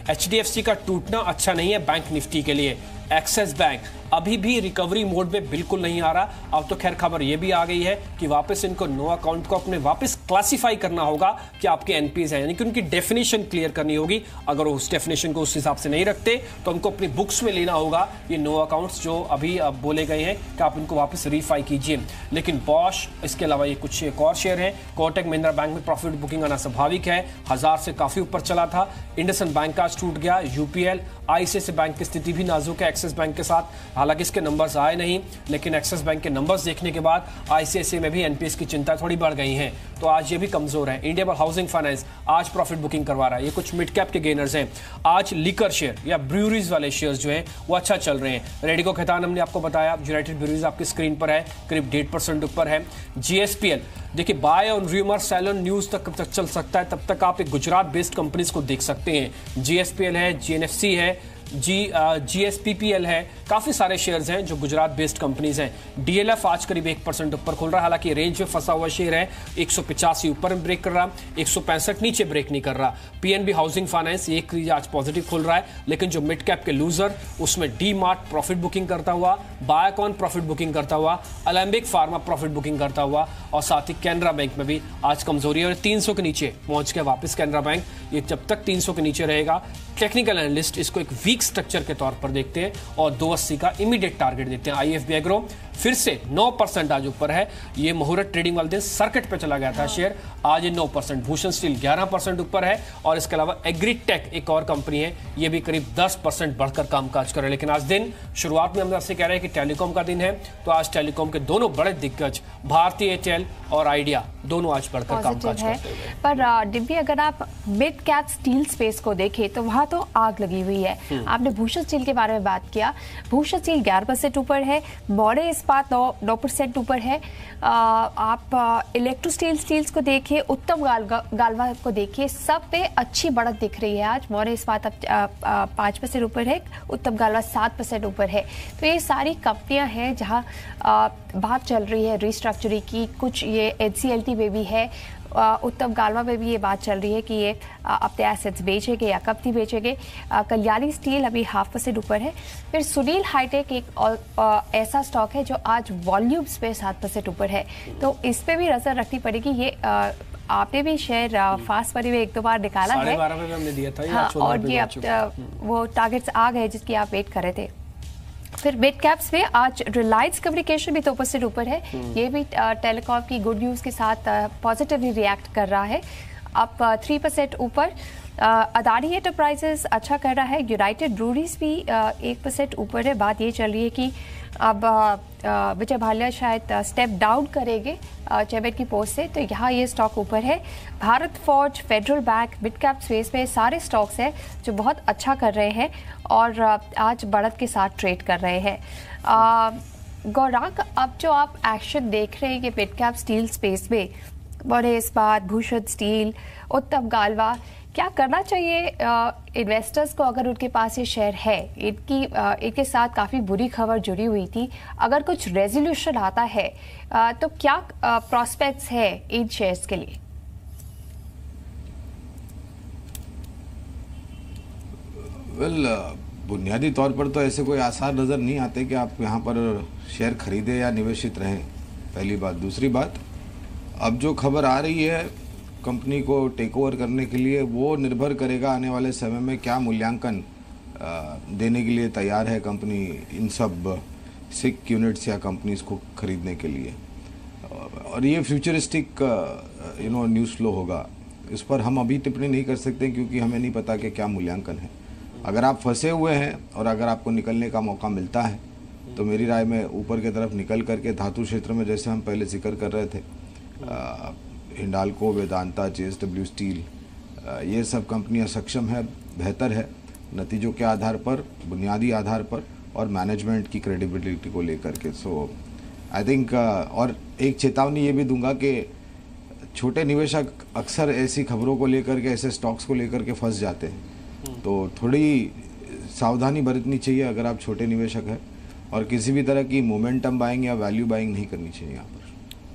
एचडीएफसी का टूटना अच्छा नहीं है बैंक निफ्टी के लिए। एक्सिस बैंक अभी भी रिकवरी मोड में बिल्कुल नहीं आ रहा। अब तो खैर खबर ये भी आ गई है कि वापस इनको नो अकाउंट को अपने वापस क्लासिफाई करना होगा कि आपके एनपीएस है, यानी कि उनकी डेफिनेशन क्लियर करनी होगी। अगर उस डेफिनेशन को उस हिसाब से नहीं रखते तो उनको अपनी बुक्स में लेना होगा ये नो अकाउंट्स जो अभी बोले गए हैं कि आप इनको वापस रीफाई कीजिए। लेकिन बॉश, इसके अलावा ये कुछ एक और शेयर है। कोटक महिंद्रा बैंक में प्रॉफिट बुकिंग आना स्वाभाविक है, 1000 से काफी ऊपर चला था। इंडसइंड बैंक आज टूट गया। यूपीएल, आईसीआईसीआई बैंक की स्थिति भी नाजुक है एक्सिस बैंक के साथ, हालांकि इसके नंबर्स आए नहीं, लेकिन एक्सिस बैंक के नंबर्स देखने के बाद आईसीआईसीआई में भी एनपीएस की चिंता थोड़ी बढ़ गई है, तो आज ये भी कमजोर है। इंडिया हाउसिंग फाइनेंस आज प्रॉफिट बुकिंग करवा रहा है। ये कुछ मिड कैप के गेनर्स हैं। आज लिकर शेयर या ब्रूरीज वाले शेयर्स जो हैं वो अच्छा चल रहे हैं। रेडिको खैतान हमने आपको बताया, यूनाइटेड ब्रूरीज आपकी स्क्रीन पर है, करीब 1.5% ऊपर है। जीएसपीएल देखिए, buy on rumour sell on news तक कब तक चल सकता है, तब तक आप एक गुजरात बेस्ड कंपनीज को देख सकते हैं। जीएसपीएल है, जीएनएफसी है, GSPPL है, काफी सारे शेयर्स हैं जो गुजरात बेस्ड कंपनीज हैं। DLF आज करीब 1% ऊपर खुल रहा है, हालांकि रेंज में फंसा हुआ शेयर है, 185 ऊपर ब्रेक कर रहा, 165 नीचे ब्रेक नहीं कर रहा। PNB हाउसिंग फाइनेंस एक आज पॉजिटिव खुल रहा है, लेकिन जो मिड कैप के लूजर उसमें D-Mart प्रॉफिट बुकिंग करता हुआ, बायोकॉन प्रॉफिट बुकिंग करता हुआ, अलेम्बिक फार्मा प्रॉफिट बुकिंग करता हुआ, और साथ ही कैनरा बैंक में भी आज कमजोरी है और 300 के नीचे पहुंच गया वापस कैनरा बैंक। ये जब तक 300 के नीचे रहेगा, टेक्निकल एनालिस्ट इसको एक वीक स्ट्रक्चर के तौर पर देखते हैं और 280 का इमीडिएट टारगेट देते हैं। IFB एग्रो फिर से 9% आज ऊपर है। ये मुहूर्त ट्रेडिंग वाले दिन सर्किट पे चला गया था शेयर, आज ये 9%। भूषण स्टील 11% ऊपर है, और इसके अलावा एग्रीटेक एक और कंपनी है, ये भी करीब 10% बढ़कर कामकाज कर रहे हैं। लेकिन आज दिन शुरुआत में हम आपसे कह रहे हैं कि टेलीकॉम का दिन है, तो आज टेलीकॉम के दोनों बड़े दिग्गज भारती एयरटेल और आइडिया दोनों आज बढ़कर कामकाज करते हुए। पर डिब्बी, अगर आप मिड कैप स्टील स्पेस को देखें तो वहां तो आग लगी हुई है। आपने भूषण स्टील के बारे में बात किया, भूषण स्टील 11% ऊपर है, मौर्य इस्पात 9% ऊपर है। आप इलेक्ट्रो स्टील्स को देखिए, उत्तम गालवा को देखिए, सब पे अच्छी बढ़त दिख रही है। आज मौर्य इस्पात 5% ऊपर है, उत्तम गालवा 7% ऊपर है। तो ये सारी कंपनियां हैं जहां बात चल रही है रिस्ट्रक्चरिंग की। कुछ ये NCLT में भी है, उत्तम गालवा में भी ये बात चल रही है कि ये अपने एसेट्स बेचेंगे या कब नहीं बेचेंगे। कल्याणी स्टील अभी 0.5% ऊपर है। फिर सुनील हाईटेक एक ऐसा स्टॉक है जो आज वॉल्यूम्स पे 7% ऊपर है, तो इस पे भी नजर रखनी पड़ेगी। ये आपने भी शेयर फास्ट मनी में 1-2 बार निकाला है, 12.5 में हमने दिया था। हाँ, और ये अब वो टारगेट्स आ गए जिसकी आप वेट कर रहे थे। फिर मिड कैप्स में आज रिलायंस कम्युनिकेशन भी 2% ऊपर है, ये भी टेलीकॉम की गुड न्यूज़ के साथ पॉजिटिवली रिएक्ट कर रहा है, अब 3% ऊपर। अदानी एंटरप्राइजेस अच्छा कर रहा है, यूनाइटेड ब्रूरीज भी 1% ऊपर है। बात ये चल रही है कि अब विजय भालिया शायद स्टेप डाउन करेंगे चेयरमैन की पोस्ट से, तो यहाँ ये स्टॉक ऊपर है। Bharat forge, federal bank, mid cap space में सारे स्टॉक्स हैं जो बहुत अच्छा कर रहे हैं और आज बढ़त के साथ ट्रेड कर रहे हैं। गौरांग, अब जो आप एक्शन देख रहे हैं कि मिड कैप स्टील स्पेस में, मौर्य इस्पात, भूषण स्टील, उत्तम गालवा, क्या करना चाहिए इन्वेस्टर्स को अगर उनके पास ये शेयर है? इनके साथ काफ़ी बुरी खबर जुड़ी हुई थी, अगर कुछ रेजोल्यूशन आता है तो क्या प्रॉस्पेक्ट्स है इन शेयर्स के लिए? बुनियादी तौर पर तो ऐसे कोई आसार नज़र नहीं आते कि आप यहाँ पर शेयर खरीदें या निवेशित रहें, पहली बात। दूसरी बात, अब जो खबर आ रही है कंपनी को टेक ओवर करने के लिए, वो निर्भर करेगा आने वाले समय में क्या मूल्यांकन देने के लिए तैयार है कंपनी इन सब सिक यूनिट्स या कंपनीज को खरीदने के लिए। और ये फ्यूचरिस्टिक न्यूज़ फ्लो होगा, इस पर हम अभी टिप्पणी नहीं कर सकते क्योंकि हमें नहीं पता कि क्या मूल्यांकन है। अगर आप फंसे हुए हैं और अगर आपको निकलने का मौका मिलता है तो मेरी राय में ऊपर की तरफ निकल करके धातु क्षेत्र में, जैसे हम पहले जिक्र कर रहे थे, हिंडाल्को, वेदांता, JSW स्टील, ये सब कंपनियां सक्षम है, बेहतर है नतीजों के आधार पर, बुनियादी आधार पर और मैनेजमेंट की क्रेडिबिलिटी को लेकर के। सो आई थिंक, और एक चेतावनी ये भी दूंगा कि छोटे निवेशक अक्सर ऐसी खबरों को लेकर के, ऐसे स्टॉक्स को लेकर के फंस जाते हैं, तो थोड़ी सावधानी बरतनी चाहिए अगर आप छोटे निवेशक हैं, और किसी भी तरह की मोमेंटम बाइंग या वैल्यू बाइंग नहीं करनी चाहिए यहाँ पर।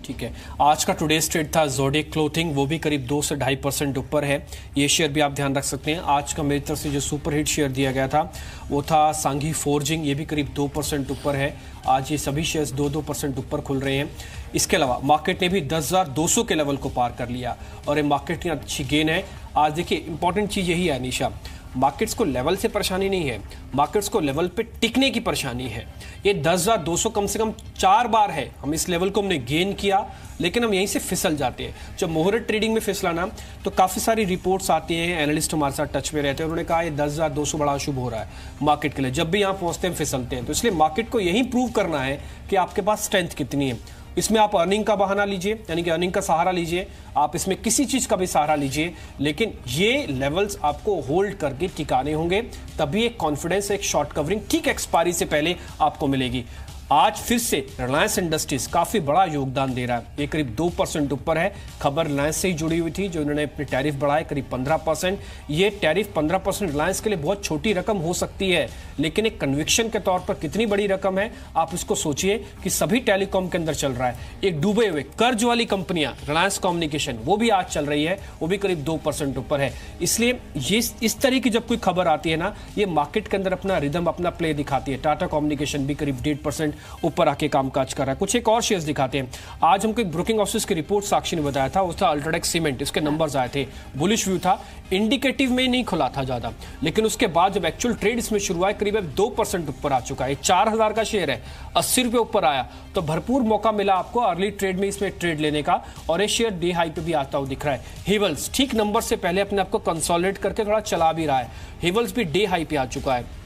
ठीक है, आज का टुडेज ट्रेड था ज़ोडिएक क्लोथिंग, वो भी करीब 2 से 2.5% ऊपर है। ये शेयर भी आप ध्यान रख सकते हैं। आज का मेरी तरफ से जो सुपर हिट शेयर दिया गया था वो था सांघी फोर्जिंग, ये भी करीब 2% ऊपर है। आज ये सभी शेयर्स 2% ऊपर खुल रहे हैं। इसके अलावा मार्केट ने भी 10,200 के लेवल को पार कर लिया और ये मार्केट की अच्छी गेन है। आज देखिए, इंपॉर्टेंट चीज़ यही है अनीशा, मार्केट्स को लेवल से परेशानी नहीं है, मार्केट्स को लेवल पे टिकने की परेशानी है। ये 10,200 कम से कम 4 बार है, हम इस लेवल को हमने गेन किया लेकिन हम यहीं से फिसल जाते हैं। जब मुहूर्त ट्रेडिंग में फिसला ना, तो काफ़ी सारी रिपोर्ट्स आती हैं, एनालिस्ट हमारे साथ टच में रहते हैं, उन्होंने कहा ये 10,200 बड़ा शुभ हो रहा है मार्केट के लिए। जब भी यहाँ पहुँचते हैं फिसलते हैं, तो इसलिए मार्केट को यही प्रूव करना है कि आपके पास स्ट्रेंथ कितनी है। इसमें आप अर्निंग का बहाना लीजिए, यानी कि अर्निंग का सहारा लीजिए, आप इसमें किसी चीज़ का भी सहारा लीजिए, लेकिन ये लेवल्स आपको होल्ड करके टिकाने होंगे, तभी एक कॉन्फिडेंस, एक शॉर्ट कवरिंग ठीक एक्सपायरी से पहले आपको मिलेगी। आज फिर से रिलायंस इंडस्ट्रीज काफी बड़ा योगदान दे रहा है, ये करीब 2% ऊपर है। खबर रिलायंस से ही जुड़ी हुई थी, जो इन्होंने अपने टैरिफ बढ़ाए करीब 15%। ये टैरिफ 15% रिलायंस के लिए बहुत छोटी रकम हो सकती है, लेकिन एक कन्विक्शन के तौर पर कितनी बड़ी रकम है आप इसको सोचिए कि सभी टेलीकॉम के अंदर चल रहा है। एक डूबे हुए कर्ज वाली कंपनियां रिलायंस कम्युनिकेशन वो भी आज चल रही है, वो भी करीब 2% ऊपर है। इसलिए ये इस तरह की जब कोई खबर आती है ना, ये मार्केट के अंदर अपना रिदम अपना प्ले दिखाती है। टाटा कम्युनिकेशन भी करीब 1.5% ऊपर आके कामकाज कर रहा है। कुछ एक और शेयर्स दिखाते हैं। आज हमको एक ब्रोकिंग ऑफिस की रिपोर्ट साक्षी ने बताया था, उसका अल्ट्राटेक सीमेंट, इसके नंबर्स आए थे, बुलिश व्यू था, इंडिकेटिव में नहीं खुला था ज्यादा, लेकिन उसके बाद जब एक्चुअल ट्रेड इसमें शुरू हुआ करीब 2% ऊपर आ चुका है। 4000 का शेयर है, 80 रुपए ऊपर आया, तो भरपूर मौका मिला आपको अर्ली ट्रेड में इसमें ट्रेड लेने का, और ये शेयर डे हाई पे भी आता हुआ दिख रहा है। हेवल्स ठीक नंबर से पहले अपने आपको कंसोलिडेट करके थोड़ा चला भी रहा है, हेवल्स भी डे हाई पे आ चुका है।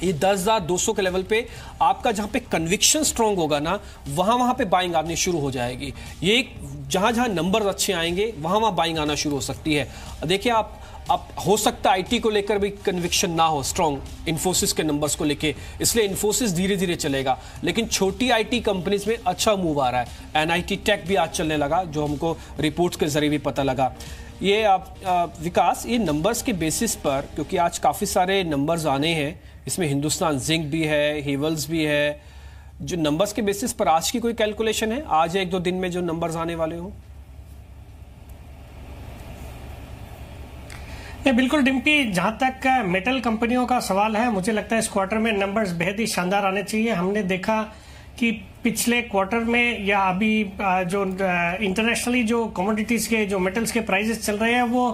ये 10,200 के लेवल पे आपका जहां पे कन्विक्शन स्ट्रांग होगा ना, वहां पे बाइंग आनी शुरू हो जाएगी। ये जहां नंबर अच्छे आएंगे वहां बाइंग आना शुरू हो सकती है। देखिए आप हो सकता है आईटी को लेकर भी कन्विक्शन ना हो स्ट्रांग इन्फोसिस के नंबर्स को लेके, इसलिए इन्फोसिस धीरे धीरे चलेगा, लेकिन छोटी आईटी कंपनीज में अच्छा मूव आ रहा है। एनआईटी टेक भी आज चलने लगा, जो हमको रिपोर्ट्स के जरिए भी पता लगा। ये विकास, ये नंबर्स के बेसिस पर, क्योंकि आज काफी सारे नंबर्स आने हैं, इसमें हिंदुस्तान जिंक भी है, हेवल्स भी है, जो नंबर्स के बेसिस पर आज की कोई कैलकुलेशन है आज 1-2 दिन में जो नंबर्स आने वाले हो? बिल्कुल डिम्पी, जहां तक मेटल कंपनियों का सवाल है, मुझे लगता है इस क्वार्टर में नंबर्स बेहद ही शानदार आने चाहिए। हमने देखा कि पिछले क्वार्टर में या अभी जो इंटरनेशनली जो कमोडिटीज के जो मेटल्स के प्राइसेस चल रहे हैं वो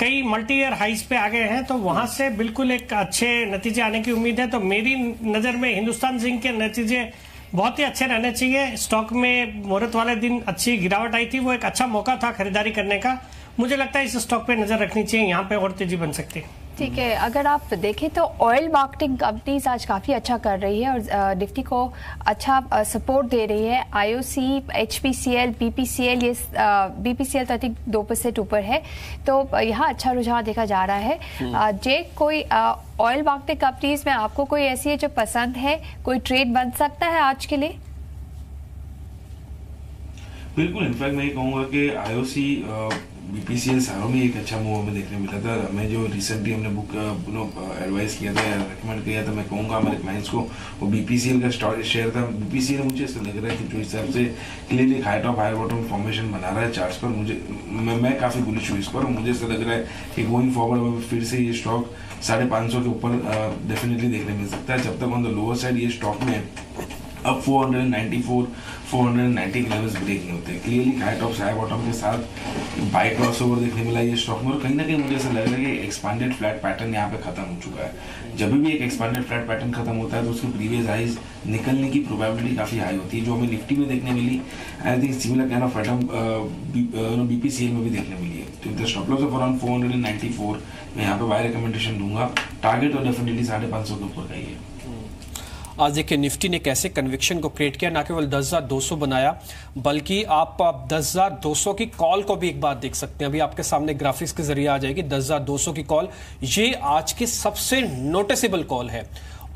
कई मल्टी ईयर हाइस पे आ गए हैं, तो वहां से बिल्कुल एक अच्छे नतीजे आने की उम्मीद है। तो मेरी नजर में हिंदुस्तान जिंक के नतीजे बहुत ही अच्छे रहने चाहिए। स्टॉक में मुहूर्त वाले दिन अच्छी गिरावट आई थी, वो एक अच्छा मौका था खरीदारी करने का। मुझे लगता है इस स्टॉक पे नजर रखनी चाहिए, यहाँ पे और तेजी बन सकती है। ठीक है, अगर आप देखें तो ऑयल मार्केटिंग कंपनीज आज काफ़ी अच्छा कर रही है और निफ्टी को अच्छा सपोर्ट दे रही है। आईओसी, एचपीसीएल, बीपीसीएल, ये बीपीसीएल तो आई थिंक 2% ऊपर है, तो यहाँ अच्छा रुझान देखा जा रहा है। जे कोई ऑयल मार्केटिंग कंपनीज में आपको कोई ऐसी है जो पसंद है, कोई ट्रेड बन सकता है आज के लिए? बिल्कुल, इनफैक्ट मैं ये कहूँगा कि आईओसी, बीपीसीएल सारों में एक अच्छा मूव हमें देखने मिला था। मैं जो रिसेंटली हमने बुक एडवाइस किया था या रिकमेंड किया था, मैं कहूँगा हमारे क्लाइंट्स को, वो बीपीसीएल का शेयर था। बीपीसीएल मुझे ऐसा लग रहा है कि जो हिसाब से क्लियरली एक high top high bottom formation बना रहा है चार्ट्स पर, मुझे मैं काफ़ी बुलिश हूँ इस पर। मुझे ऐसा लग रहा है कि गोइंग फॉरवर्ड फिर से ये स्टॉक 550 के ऊपर डेफिनेटली देखने मिल सकता है। जब तक ऑन द लोअर साइड ये स्टॉक में अब 494, 490 के लेवल्स ब्रेक नहीं होते। Clearly high top high bottom के साथ बाय क्रॉसओवर देखने मिला ये स्टॉक में, और कहीं ना कहीं मुझे ऐसा लग रहा है कि एक्सपांडेड फ्लैट पैटर्न यहाँ पे खत्म हो चुका है। जब भी एक एक्सपांडेड फ्लैट पैटर्न खत्म होता है तो उसके प्रीवियस हाइज निकलने की प्रोबेबिलिटी काफी हाई होती है, जो हमें निफ्टी में देखने मिली। I think similar kind of pattern BPCL में भी देखने मिली है। तो the stop loss of around 494 मैं यहाँ पे बाय रिकमेंडेशन दूंगा। टारगेट और डेफिनेटली 550 के ऊपर का ही है। आज देखिए निफ्टी ने कैसे कन्विक्शन को क्रिएट किया, ना केवल 10,200 बनाया, बल्कि आप 10,200 की कॉल को भी एक बात देख सकते हैं। अभी आपके सामने ग्राफिक्स के जरिए आ जाएगी 10,200 की कॉल, ये आज की सबसे नोटिसेबल कॉल है।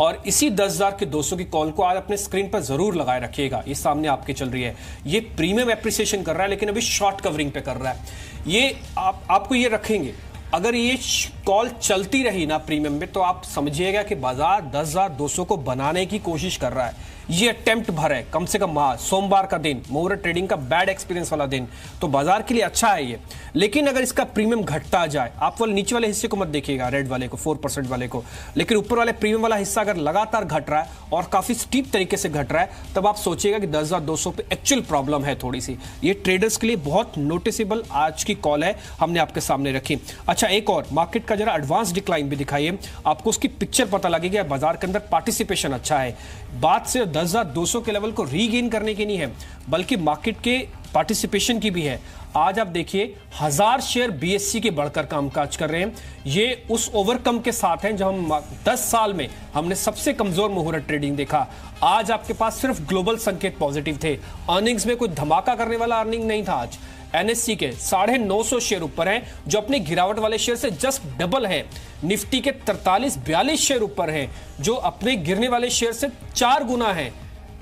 और इसी 10,200 की कॉल को आज अपने स्क्रीन पर जरूर लगाए रखिएगा। ये सामने आपके चल रही है, ये प्रीमियम एप्रिसिएशन कर रहा है, लेकिन अभी शॉर्ट कवरिंग पे कर रहा है। ये आपको ये रखेंगे, अगर ये कॉल चलती रही ना प्रीमियम में, तो आप समझिएगा कि बाजार 10,200 को बनाने की कोशिश कर रहा है। ये अटेम्प्ट भर है, कम से कम सोमवार का दिन, मुहूर्त ट्रेडिंग का बैड एक्सपीरियंस वाला दिन, तो बाजार के लिए अच्छा है ये। लेकिन अगर इसका प्रीमियम घटता जाए, आप वाले नीचे वाले हिस्से को मत देखिएगा, रेड वाले को, 4% वाले को, लेकिन ऊपर वाले प्रीमियम वाला हिस्सा अगर लगातार घट रहा है और काफी स्टीप तरीके से घट रहा है, तब आप सोचिएगा कि 10,200 पे एक्चुअल प्रॉब्लम है थोड़ी सी। ये ट्रेडर्स के लिए बहुत नोटिसेबल आज की कॉल है, हमने आपके सामने रखी। अच्छा, एक और मार्केट का जरा एडवांस डिक्लाइन भी दिखाइए, आपको उसकी पिक्चर पता लगेगा। बाजार के अंदर पार्टिसिपेशन अच्छा है, बात से 10,200 के लेवल को रीगेन करने की नहीं है, बल्कि मार्केट के पार्टिसिपेशन की भी है। आज आप देखिए 1000 शेयर बीएससी के बढ़कर कामकाज कर रहे हैं। ये उस ओवरकम के साथ हैं जब हम 10 साल में हमने सबसे कमजोर मुहूर्त ट्रेडिंग देखा। आज आपके पास सिर्फ ग्लोबल संकेत पॉजिटिव थे, अर्निंग्स में कोई धमाका करने वाला अर्निंग नहीं था। आज एनएससी के 950 शेयर ऊपर हैं, जो अपने गिरावट वाले शेयर से जस्ट डबल है। निफ्टी के 43-42 शेयर ऊपर हैं, जो अपने गिरने वाले शेयर से 4 गुना है।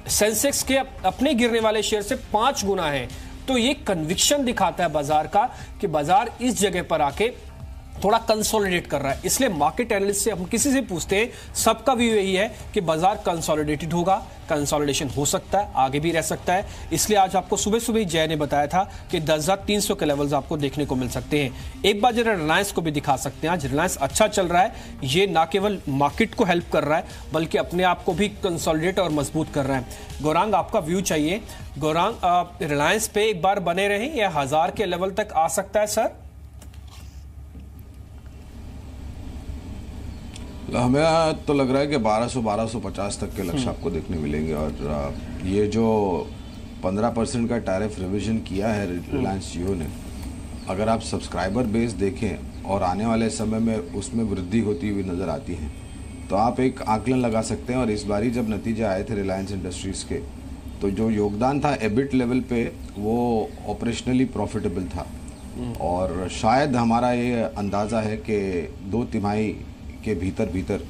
सेंसेक्स के अपने गिरने वाले शेयर से 5 गुना है। तो ये कन्विक्शन दिखाता है बाजार का कि बाजार इस जगह पर आके थोड़ा कंसोलिडेट कर रहा है। इसलिए मार्केट एनालिस्ट से हम किसी से पूछते हैं, सबका व्यू यही है कि बाजार कंसोलिडेटेड होगा, कंसोलिडेशन हो सकता है, आगे भी रह सकता है। इसलिए आज आपको सुबह सुबह ही जय ने बताया था कि 10,300 के लेवल्स आपको देखने को मिल सकते हैं। एक बार जरा रिलायंस को भी दिखा सकते हैं। आज रिलायंस अच्छा चल रहा है, ये ना केवल मार्केट को हेल्प कर रहा है बल्कि अपने आप को भी कंसोलिडेट और मजबूत कर रहा है। गौरांग, आपका व्यू चाहिए। गौरांग, रिलायंस पे एक बार बने रहे या 1000 के लेवल तक आ सकता है सर? हमें तो लग रहा है कि 1200-1250 तक के लक्ष्य आपको देखने मिलेंगे। और ये जो 15% का टैरिफ रिवीजन किया है रिलायंस जियो ने, अगर आप सब्सक्राइबर बेस देखें और आने वाले समय में उसमें वृद्धि होती हुई नज़र आती है तो आप एक आकलन लगा सकते हैं। और इस बारी जब नतीजे आए थे रिलायंस इंडस्ट्रीज़ के, तो जो योगदान था एबिट लेवल पे वो ऑपरेशनली प्रॉफिटेबल था। और शायद हमारा ये अंदाज़ा है कि 2 तिमाही के भीतर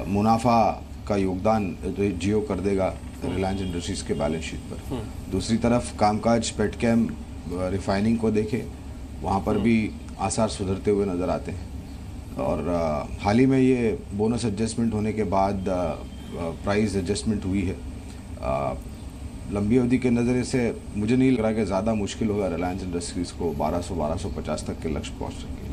मुनाफा का योगदान जियो कर देगा रिलायंस इंडस्ट्रीज के बैलेंस शीट पर। दूसरी तरफ कामकाज पेटकेम रिफाइनिंग को देखें, वहाँ पर भी आसार सुधरते हुए नज़र आते हैं। और हाल ही में ये बोनस एडजस्टमेंट होने के बाद प्राइस एडजस्टमेंट हुई है। लंबी अवधि के नज़रिए से मुझे नहीं लग रहा कि ज़्यादा मुश्किल होगा रिलायंस इंडस्ट्रीज़ को 1200-1250 तक के लक्ष्य पहुँच सके।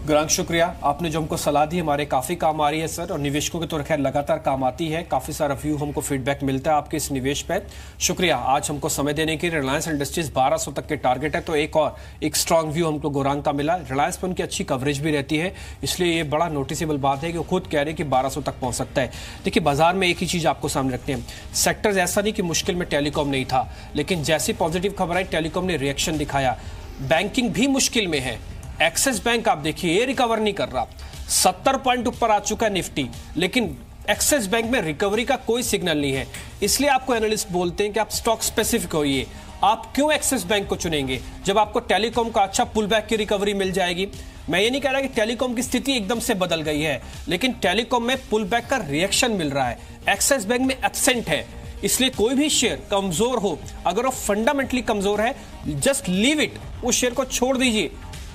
गौरांग, शुक्रिया, आपने जो हमको सलाह दी हमारे काफ़ी काम आ रही है सर, और निवेशकों के तो खैर लगातार काम आती है। काफ़ी सारा व्यू हमको फीडबैक मिलता है आपके इस निवेश पे। शुक्रिया आज हमको समय देने के लिए। रिलायंस इंडस्ट्रीज 1200 तक के टारगेट है, तो एक स्ट्रांग व्यू हमको गौरांग का मिला। रिलायंस पर उनकी अच्छी कवरेज भी रहती है, इसलिए ये बड़ा नोटिसेबल बात है कि वो खुद कह रहे हैं कि 1200 तक पहुंच सकता है। देखिए, बाजार में एक ही चीज़ आपको सामने रखते हैं, सेक्टर्स ऐसा नहीं कि मुश्किल में टेलीकॉम नहीं था, लेकिन जैसी पॉजिटिव खबर आई टेलीकॉम ने रिएक्शन दिखाया। बैंकिंग भी मुश्किल में है। एक्सिस बैंक आप देखिए ये रिकवर नहीं कर रहा, 70 पॉइंट ऊपर आ चुका है निफ्टी, लेकिन एक्सिस बैंक में रिकवरी का कोई सिग्नल नहीं है। इसलिए आपको एनालिस्ट बोलते हैं कि आप स्टॉक स्पेसिफिक होइए। आप क्यों एक्सिस बैंक को चुनेंगे जब आपको टेलीकॉम का अच्छा पुल बैक की रिकवरी मिल जाएगी? मैं ये नहीं कह रहा कि टेलीकॉम की स्थिति एकदम से बदल गई है, लेकिन टेलीकॉम में पुल बैक का रिएक्शन मिल रहा है, एक्सिस बैंक में एब्सेंट है। इसलिए कोई भी शेयर कमजोर हो, अगर वो फंडामेंटली कमजोर है, जस्ट लीव इट, उस शेयर को छोड़ दीजिए।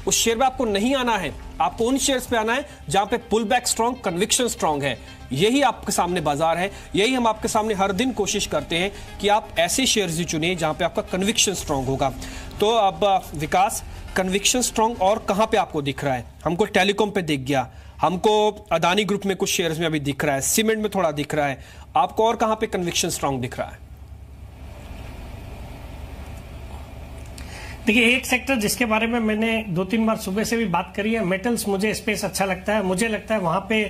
उस शेयर पे आपको नहीं आना है, आपको उन शेयर्स पे आना है जहां पे pull back strong, conviction strong है। यही आपके सामने बाजार है, यही हम आपके सामने हर दिन कोशिश करते हैं कि आप ऐसे शेयर्स ही चुनिए जहां पे आपका कन्विक्शन स्ट्रांग होगा। तो अब विकास, कन्विक्शन स्ट्रांग और कहां पे आपको दिख रहा है? हमको टेलीकॉम पे दिख गया, हमको अदानी ग्रुप में कुछ शेयर्स में अभी दिख रहा है, सीमेंट में थोड़ा दिख रहा है, आपको और कहां पे कन्विक्शन स्ट्रांग दिख रहा है? देखिए, एक सेक्टर जिसके बारे में मैंने 2-3 बार सुबह से भी बात करी है, मेटल्स, मुझे स्पेस अच्छा लगता है। मुझे लगता है वहां पे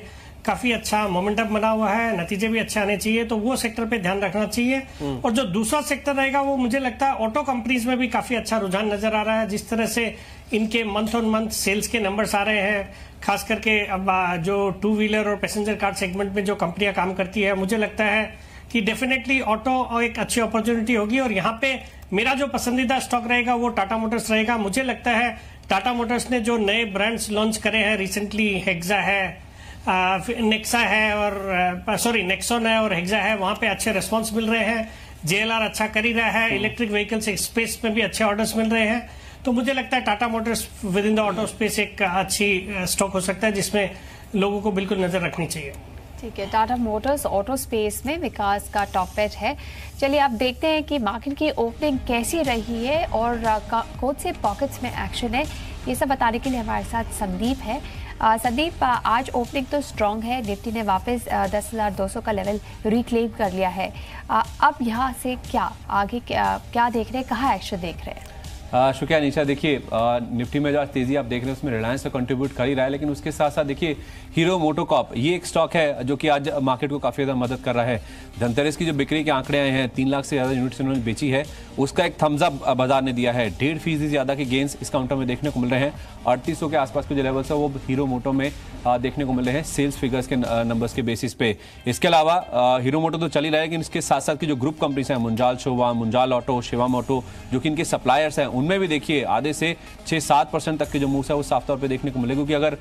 काफी अच्छा मोमेंटम बना हुआ है, नतीजे भी अच्छे आने चाहिए, तो वो सेक्टर पे ध्यान रखना चाहिए। और जो दूसरा सेक्टर रहेगा वो मुझे लगता है ऑटो कंपनीज में भी काफी अच्छा रुझान नजर आ रहा है। जिस तरह से इनके मंथ ऑन मंथ सेल्स के नंबर्स आ रहे हैं, खास करके अब जो 2 व्हीलर और पैसेंजर कार सेगमेंट में जो कंपनियां काम करती है, मुझे लगता है कि डेफिनेटली ऑटो एक अच्छी अपॉर्चुनिटी होगी। और यहाँ पे मेरा जो पसंदीदा स्टॉक रहेगा वो टाटा मोटर्स रहेगा। मुझे लगता है टाटा मोटर्स ने जो नए ब्रांड्स लॉन्च करे हैं रिसेंटली, हेक्सा है, नेक्सा है और नेक्सॉन है और हेक्सा है, वहां पे अच्छे रिस्पॉन्स मिल रहे हैं। JLR अच्छा कर ही रहा है, इलेक्ट्रिक व्हीकल्स स्पेस में भी अच्छे ऑर्डर्स मिल रहे हैं। तो मुझे लगता है Tata Motors with in the auto space एक अच्छी स्टॉक हो सकता है जिसमें लोगों को बिल्कुल नजर रखनी चाहिए। ठीक है, टाटा मोटर्स ऑटो स्पेस में विकास का टॉप पिक है। चलिए आप देखते हैं कि मार्केट की ओपनिंग कैसी रही है और कौन से पॉकेट्स में एक्शन है। ये सब बताने के लिए हमारे साथ संदीप है। संदीप, आज ओपनिंग तो स्ट्रांग है, निफ्टी ने वापस 10,200 का लेवल रिक्लेम कर लिया है। अब यहाँ से क्या आगे क्या देख रहे हैं, कहाँ एक्शन देख रहे हैं? शुक्रिया निशा। देखिए, निफ्टी में जो आज तेजी आप देख रहे हैं उसमें रिलायंस का कंट्रीब्यूट कर ही रहा है, लेकिन उसके साथ साथ देखिए हीरो मोटोकॉर्प, ये एक स्टॉक है जो कि आज मार्केट को काफ़ी ज़्यादा मदद कर रहा है। धनतेरस की जो बिक्री के आंकड़े आए हैं, 3 लाख से ज़्यादा यूनिट्स उन्होंने बेची है, उसका एक थम्स अप बाजार ने दिया है। 1.5% ज़्यादा के गेंस इस काउंटर में देखने को मिल रहे हैं। 3800 के आसपास के जो लेवल्स है वो हीरो मोटो में देखने को मिल रहे हैं सेल्स फिगर्स के नंबर्स के बेसिस पे। इसके अलावा हीरो मोटो तो चल ही रहा है, लेकिन इसके साथ साथ की जो ग्रुप कंपनीज हैं, मुंजाल शोवा, मुंजाल ऑटो, शिवा मोटो, जो कि इनके सप्लायर्स हैं, उनमें भी देखिए आधे से 6-7% तक के जो मूव्स है वो साफ तौर पे देखने को मिले, क्योंकि अगर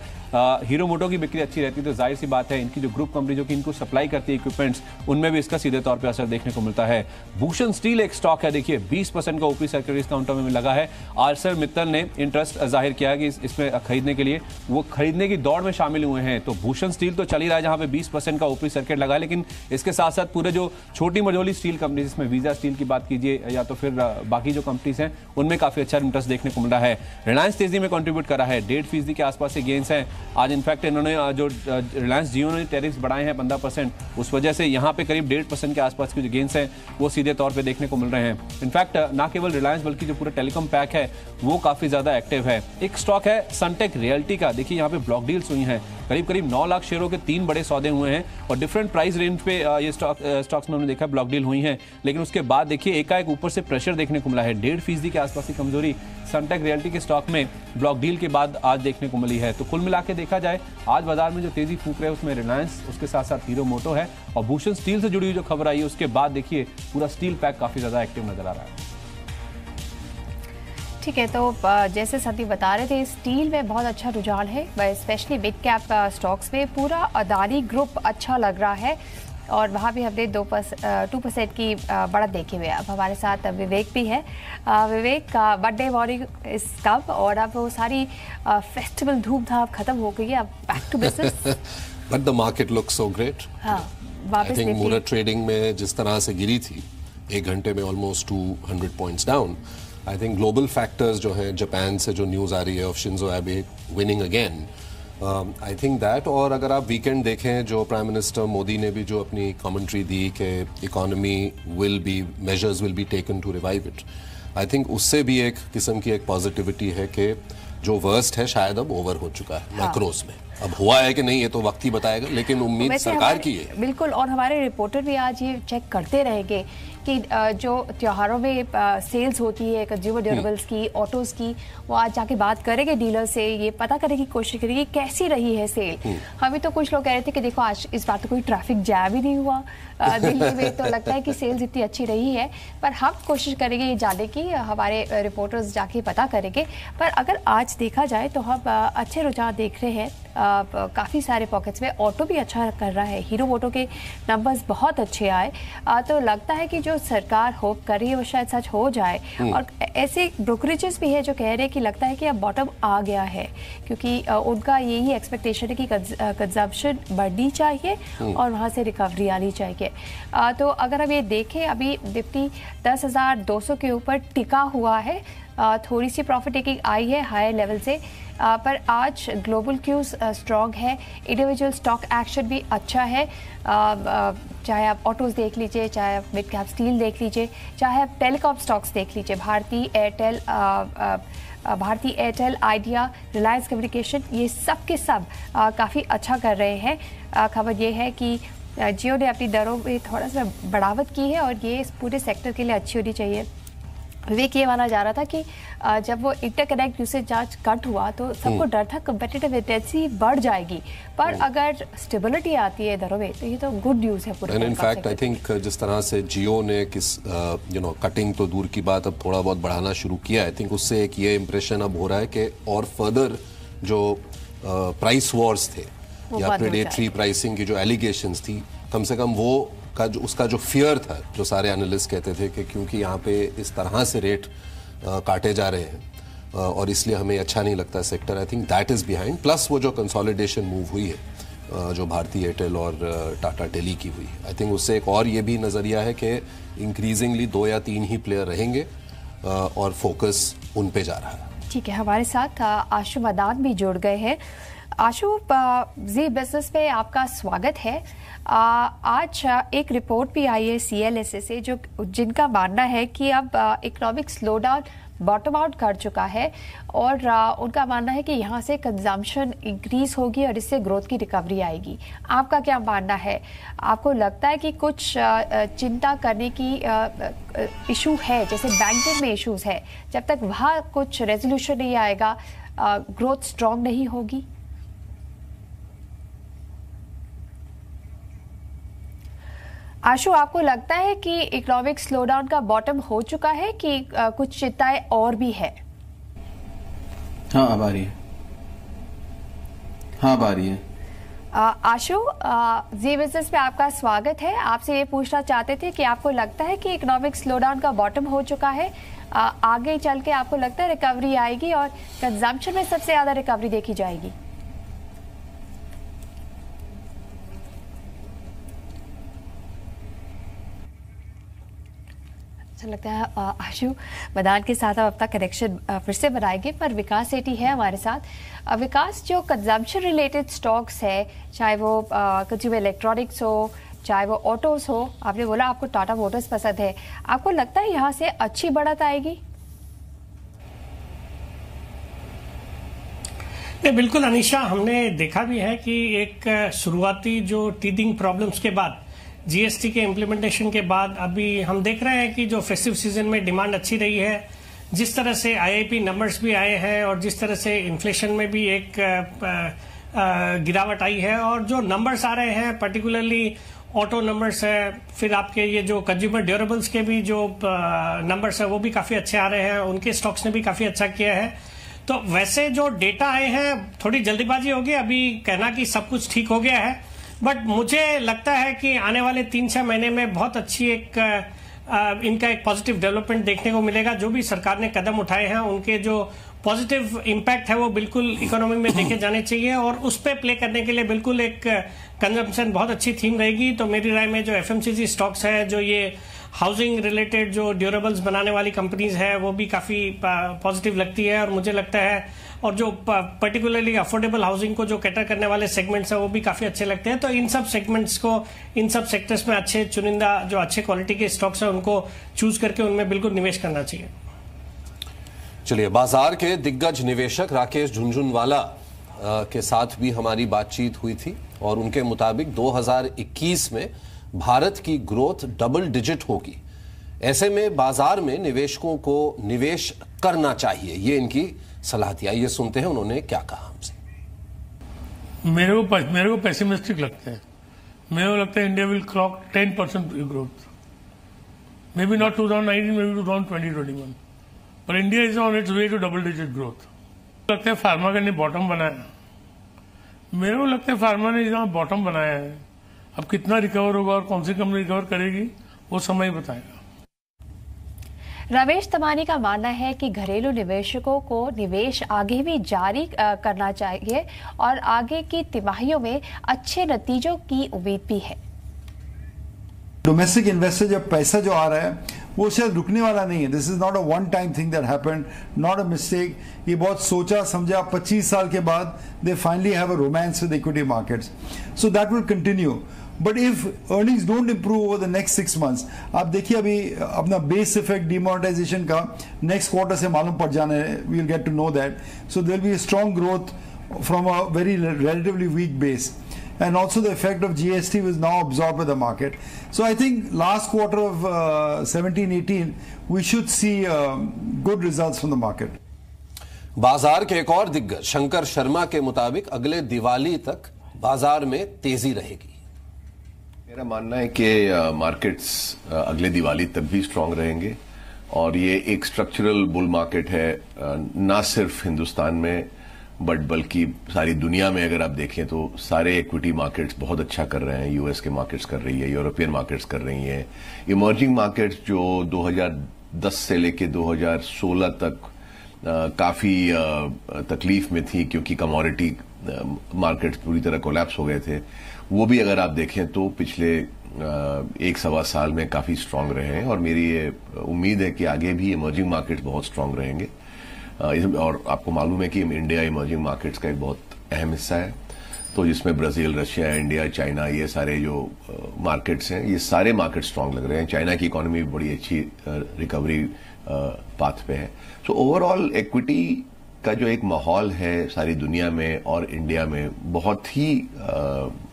हीरो मोटो की बिक्री अच्छी रहती है तो जाहिर सी बात है इनकी जो ग्रुप कंपनी जो कि इनको सप्लाई करती है इक्विपमेंट्स, उनमें भी इसका सीधे तौर पे असर देखने को मिलता है। भूषण स्टील एक स्टॉक है, देखिए 20% का ओपी सर्किट इस काउंटर में लगा है। आर्सर मित्तल ने इंटरेस्ट जाहिर किया है कि इसमें खरीदने के लिए वो खरीदने की दौड़ में शामिल हुए हैं। तो भूषण स्टील तो चल ही रहा है जहां पे 20% का ओपी सर्किट लगा है, लेकिन इसके साथ साथ पूरे जो छोटी मझोली स्टील कंपनी, जिसमें वीजा स्टील की बात कीजिए या तो फिर बाकी जो कंपनीज हैं, उनमें काफी अच्छा इंटरेस्ट देखने को मिल रहा है। रिलायंस तेजी में कंट्रीब्यूट कर रहा है, 1.5% के आसपास से गेंस हैं। आज इनफैक्ट इन्होंने जो रिलायंस जियो ने टैरिफ्स बढ़ाए हैं 15%, उस वजह से यहाँ पे करीब 1.5% के आसपास के जो गेंस हैं वो सीधे तौर पे देखने को मिल रहे हैं। इनफैक्ट ना केवल रिलायंस बल्कि जो पूरा टेलीकॉम पैक है वो काफी ज्यादा एक्टिव है। एक स्टॉक है सनटेक रियल्टी का, देखिए यहाँ पे ब्लॉक डील्स हुई हैं, करीब 9 लाख शेयरों के 3 बड़े सौदे हुए हैं और डिफरेंट प्राइस रेंज पे ये स्टॉक्स में हमने देखा ब्लॉक डील हुई हैं, लेकिन उसके बाद देखिए एकाएक ऊपर से प्रेशर देखने को मिला है। 1.5% के आसपास की कमजोरी सनटेक रियल्टी के स्टॉक में ब्लॉक डील के बाद आज देखने को मिली है। तो कुल मिला के देखा जाए आज बाजार में जो तेजी फूक रहे हैं उसमें रिलायंस, उसके साथ साथ हीरो मोटो है और भूषण स्टील से जुड़ी हुई जो खबर आई है उसके बाद देखिए पूरा स्टील पैक काफी ज्यादा एक्टिव नजर आ रहा है। ठीक है, तो जैसे संदीप बता रहे थे स्टील में बहुत अच्छा रुझान है, स्पेशली मिड कैप स्टॉक्स में पूरा अदानी ग्रुप अच्छा लग रहा है और वहाँ भी हमने 2% की बढ़त देखी हुई है। अब हमारे साथ विवेक भी है। विवेक, बर्थडे मॉर्निंग इस कब और अब वो सारी फेस्टिवल धूमधाम खत्म हो गई है, अब back to business. But the market looks so great. I think Muhurat trading में जिस तरह से गिरी थी 1 घंटे में almost 200 points down. I think global factors जो हैं, जापान से जो न्यूज़ आ रही है of Shinzo Abe winning again, I think that. और अगर आप वीकेंड देखें जो प्राइम मिनिस्टर मोदी ने भी जो अपनी कमेंट्री दी कि economy measures will be taken to revive it, I think उससे भी एक किस्म की एक पॉजिटिविटी है कि जो वर्स्ट है शायद अब ओवर हो चुका है मैक्रोस में। अब हुआ है कि नहीं ये तो वक्त ही बताएगा, लेकिन उम्मीद सरकार की है। बिल्कुल, और हमारे रिपोर्टर भी आज ये चेक करते रहेंगे कि जो त्योहारों में सेल्स होती है कंज्यूमर ड्यूरेबल्स की, ऑटोज की, वो आज जाके बात करेंगे डीलर से, ये पता करने की कोशिश करेंगे कैसी रही है सेल। हमें तो कुछ लोग कह रहे थे कि देखो आज इस बार तो कोई ट्रैफिक जैम ही नहीं हुआ दिल्ली में, तो लगता है कि सेल्स इतनी अच्छी रही है। पर हम कोशिश करेंगे ये जानने की, हमारे रिपोर्टर्स जाके पता करेंगे। पर अगर आज देखा जाए तो हम अच्छे रुझान देख रहे हैं, काफ़ी सारे पॉकेट्स में। ऑटो भी अच्छा कर रहा है, हीरो मोटो के नंबर्स बहुत अच्छे आए, तो लगता है कि जो सरकार होप कर रही है वो शायद सच हो जाए। और ऐसे ब्रोकरेजेस भी है जो कह रहे हैं कि लगता है कि अब बॉटम आ गया है, क्योंकि उनका यही एक्सपेक्टेशन है कि कंजम्पशन बढ़नी चाहिए और वहाँ से रिकवरी आनी चाहिए। तो अगर हम ये देखें, अभी निफ्टी 10,200 के ऊपर टिका हुआ है, थोड़ी सी प्रॉफिट टेकिंग आई है हायर लेवल से, पर आज ग्लोबल क्यूज स्ट्रॉन्ग है, इंडिविजुअल स्टॉक एक्शन भी अच्छा है। चाहे आप ऑटोज देख लीजिए, चाहे आप मिड कैप स्टील देख लीजिए, चाहे आप टेलीकॉम स्टॉक्स देख लीजिए, Bharti Airtel, Idea, Reliance communication, ये सब के सब काफ़ी अच्छा कर रहे हैं। खबर ये है कि जियो ने अपनी दरों में थोड़ा सा बढ़ावत की है और ये इस पूरे सेक्टर के लिए अच्छी होनी चाहिए। विवेक, ये माना जा रहा था कि जब वो इंटरकनेक्ट यूसेज चार्ज कट हुआ तो सबको डर था कम्पिटिटिव इंटेंसिटी बढ़ जाएगी, पर अगर स्टेबिलिटी आती है दरों में तो ये तो गुड न्यूज़ है पूरे। एंड इनफैक्ट आई थिंक जिस तरह से जियो ने कटिंग तो दूर की बात अब थोड़ा बहुत बढ़ाना शुरू किया, आई थिंक उससे एक ये इम्प्रेशन अब हो रहा है कि और फर्दर जो प्राइस वॉर्स थे या प्रेडेटरी प्राइसिंग की जो एलिगेशंस थी, कम से कम वो उसका जो फियर था, जो सारे एनालिस्ट कहते थे कि क्योंकि यहाँ पे इस तरह से रेट काटे जा रहे हैं और इसलिए हमें अच्छा नहीं लगता sector, I think that is behind. Plus वो जो कंसोलिडेशन मूव हुई है जो भारती एयरटेल और टाटा टेली की हुई, आई थिंक उससे एक और ये भी नज़रिया है कि इंक्रीजिंगली 2 या 3 ही प्लेयर रहेंगे और फोकस उन पे जा रहा है। ठीक है, हमारे साथ आशु मदान भी जुड़ गए हैं। आशु, जी बिजनेस पे आपका स्वागत है। आज एक रिपोर्ट भी आई है CLSA से जिनका मानना है कि अब इकोनॉमिक स्लोडाउन बॉटम आउट कर चुका है और उनका मानना है कि यहाँ से कंजम्पशन इंक्रीज होगी और इससे ग्रोथ की रिकवरी आएगी। आपका क्या मानना है? आपको लगता है कि कुछ चिंता करने की इशू है, जैसे बैंकिंग में इश्यूज है, जब तक वहाँ कुछ रेजोल्यूशन नहीं आएगा ग्रोथ स्ट्रॉन्ग नहीं होगी? आशु, आपको लगता है कि इकोनॉमिक स्लोडाउन का बॉटम हो चुका है कि कुछ चिंताएं और भी है? हाँ, अब आ रही है। हाँ, अब आ रही है। आशु, जी बिजनेस पे आपका स्वागत है। आपसे ये पूछना चाहते थे कि आपको लगता है कि इकोनॉमिक स्लोडाउन का बॉटम हो चुका है, आगे चल के आपको लगता है रिकवरी आएगी और कंजम्पशन में सबसे ज्यादा रिकवरी देखी जाएगी? लगता है आशु मैदान के साथ अब अपना कनेक्शन फिर से बनाएंगे, पर विकास सेठी है हमारे साथ। विकास, जो कंजम्पशन रिलेटेड स्टॉक्स है, चाहे वो कंज्यूमर इलेक्ट्रॉनिक्स हो, चाहे वो ऑटोस हो, आपने बोला आपको टाटा मोटर्स पसंद है, आपको लगता है यहाँ से अच्छी बढ़त आएगी? नहीं, बिल्कुल अनीशा, हमने देखा भी है कि एक शुरुआती जो टीथिंग प्रॉब्लम्स के बाद, जीएसटी के इम्प्लीमेंटेशन के बाद अभी हम देख रहे हैं कि जो फेस्टिव सीजन में डिमांड अच्छी रही है, जिस तरह से आईआईपी नंबर्स भी आए हैं और जिस तरह से इन्फ्लेशन में भी एक गिरावट आई है, और जो नंबर्स आ रहे हैं पर्टिकुलरली ऑटो नंबर्स है, फिर आपके ये जो कंज्यूमर ड्यूरेबल्स के भी जो नंबर्स है वो भी काफी अच्छे आ रहे हैं, उनके स्टॉक्स ने भी काफी अच्छा किया है। तो वैसे जो डेटा आए हैं, थोड़ी जल्दीबाजी होगी अभी कहना कि सब कुछ ठीक हो गया है, बट मुझे लगता है कि आने वाले 3-6 महीने में बहुत अच्छी इनका एक पॉजिटिव डेवलपमेंट देखने को मिलेगा। जो भी सरकार ने कदम उठाए हैं उनके जो पॉजिटिव इम्पैक्ट है वो बिल्कुल इकोनॉमी में देखे जाने चाहिए, और उस पर प्ले करने के लिए बिल्कुल एक कंजम्पशन बहुत अच्छी थीम रहेगी। तो मेरी राय में जो एफएमसीजी स्टॉक्स है, जो ये हाउसिंग रिलेटेड जो ड्यूरेबल्स बनाने वाली कंपनीज है, वो भी काफी पॉजिटिव लगती है, और मुझे लगता है और जो पर्टिकुलरली अफोर्डेबल हाउसिंग को जो कैटर करने वाले सेगमेंट्स है वो भी काफी अच्छे लगते हैं। तो इन सब सेगमेंट्स को, इन सब सेक्टर्स में अच्छे चुनिंदा जो अच्छे क्वालिटी के स्टॉक्स है उनको चूज करके उनमें बिल्कुल निवेश करना चाहिए। चलिए, बाजार के दिग्गज निवेशक राकेश झुनझुनवाला के साथ भी हमारी बातचीत हुई थी, और उनके मुताबिक 2021 में भारत की ग्रोथ डबल डिजिट होगी। ऐसे में बाजार में निवेशकों को निवेश करना चाहिए, ये इनकी सलाह थी। आइए सुनते हैं उन्होंने क्या कहा हमसे। मेरे को पेसिमिस्टिक लगता है। मेरे को लगता है India will clock 10% growth, may be not 2019, may be 2021, पर India is on its way to double digit growth. लगता है फार्मा ने बॉटम बनाया। मेरे को लगता है फार्मा ने जहां बॉटम बनाया है, अब कितना रिकवर होगा और कौन सी कंपनी रिकवर करेगी वो समय बताएगा। रमेश तमानी का मानना है कि घरेलू निवेशकों को निवेश आगे भी जारी करना चाहिए और आगे की तिमाहियों में अच्छे नतीजों की उम्मीद भी है। डोमेस्टिक इन्वेस्टर जब पैसा जो आ रहा है वो शायद रुकने वाला नहीं है। This is not a one time thing that happened, not a mistake. ये बहुत सोचा समझा 25 साल के बाद they finally have a romance with equity markets, so that will continue. But if earnings don't improve over the next 6 months, आप देखिए अभी अपना बेस इफेक्ट डिमोनेटाइजेशन का नेक्स्ट क्वार्टर से मालूम पड़ जाना है, we will get to know that. So there will be a strong growth from a very relatively weak base, and also the effect of GST was now absorbed by the market. So I think last quarter of 17-18 we should see good results from the market. बाजार के एक और दिग्गज शंकर शर्मा के मुताबिक अगले दिवाली तक बाजार में तेजी रहेगी। मेरा मानना है कि मार्केट्स अगले दिवाली तक भी स्ट्रांग रहेंगे, और ये एक स्ट्रक्चरल बुल मार्केट है, ना सिर्फ हिंदुस्तान में बट बल्कि सारी दुनिया में। अगर आप देखें तो सारे इक्विटी मार्केट्स बहुत अच्छा कर रहे हैं। यूएस के मार्केट्स कर रही है, यूरोपियन मार्केट्स कर रही हैं, इमर्जिंग मार्केट्स जो 2010 से लेके 2016 तक काफी तकलीफ में थी क्योंकि कमोडिटी मार्केट्स पूरी तरह कोलैप्स हो गए थे, वो भी अगर आप देखें तो पिछले 1-1.25 साल में काफी स्ट्रांग रहे हैं। और मेरी ये उम्मीद है कि आगे भी इमर्जिंग मार्केट्स बहुत स्ट्रांग रहेंगे। और आपको मालूम है कि इंडिया इमर्जिंग मार्केट्स का एक बहुत अहम हिस्सा है, तो जिसमें ब्राजील, रशिया, इंडिया, चाइना, ये सारे जो मार्केट्स हैं, ये सारे मार्केट स्ट्रांग लग रहे हैं। चाइना की इकोनॉमी बड़ी अच्छी रिकवरी पाथ पे है। सो ओवरऑल इक्विटी का जो एक माहौल है सारी दुनिया में और इंडिया में बहुत ही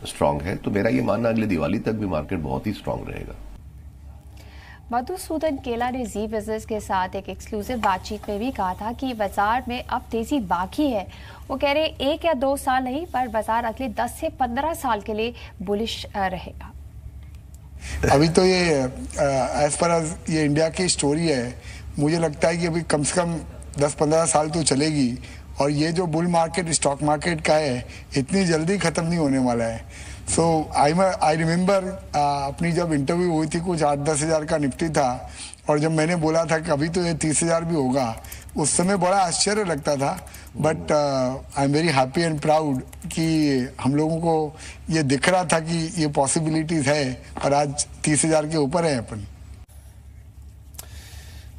स्ट्रांग है। तो मेरा ये मानना अगले दिवाली तक भी मार्केट बहुत ही स्ट्रांग रहेगा। मधुसूदन केला ने जी बिजनेस के साथ एक एक्सक्लूसिव बातचीत में भी कहा था कि बाजार में अब तेजी बाकी है। वो कह रहे 1 या 2 साल नहीं, पर बाजार अगले 10 से 15 साल के लिए बुलिश रहेगा। अभी तो ये एज पर एज ये इंडिया की स्टोरी है, मुझे लगता है कि अभी कम से कम 10-15 साल तो चलेगी और ये जो बुल मार्केट स्टॉक मार्केट का है इतनी जल्दी खत्म नहीं होने वाला है। सो आई रिमेम्बर अपनी जब इंटरव्यू हुई थी कुछ 8-10 हज़ार का निफ्टी था और जब मैंने बोला था कि अभी तो ये 30,000 भी होगा, उस समय बड़ा आश्चर्य लगता था। But I am very happy and proud कि हम लोगों को ये दिख रहा था कि ये पॉसिबिलिटीज है और आज 30,000 के ऊपर है अपन।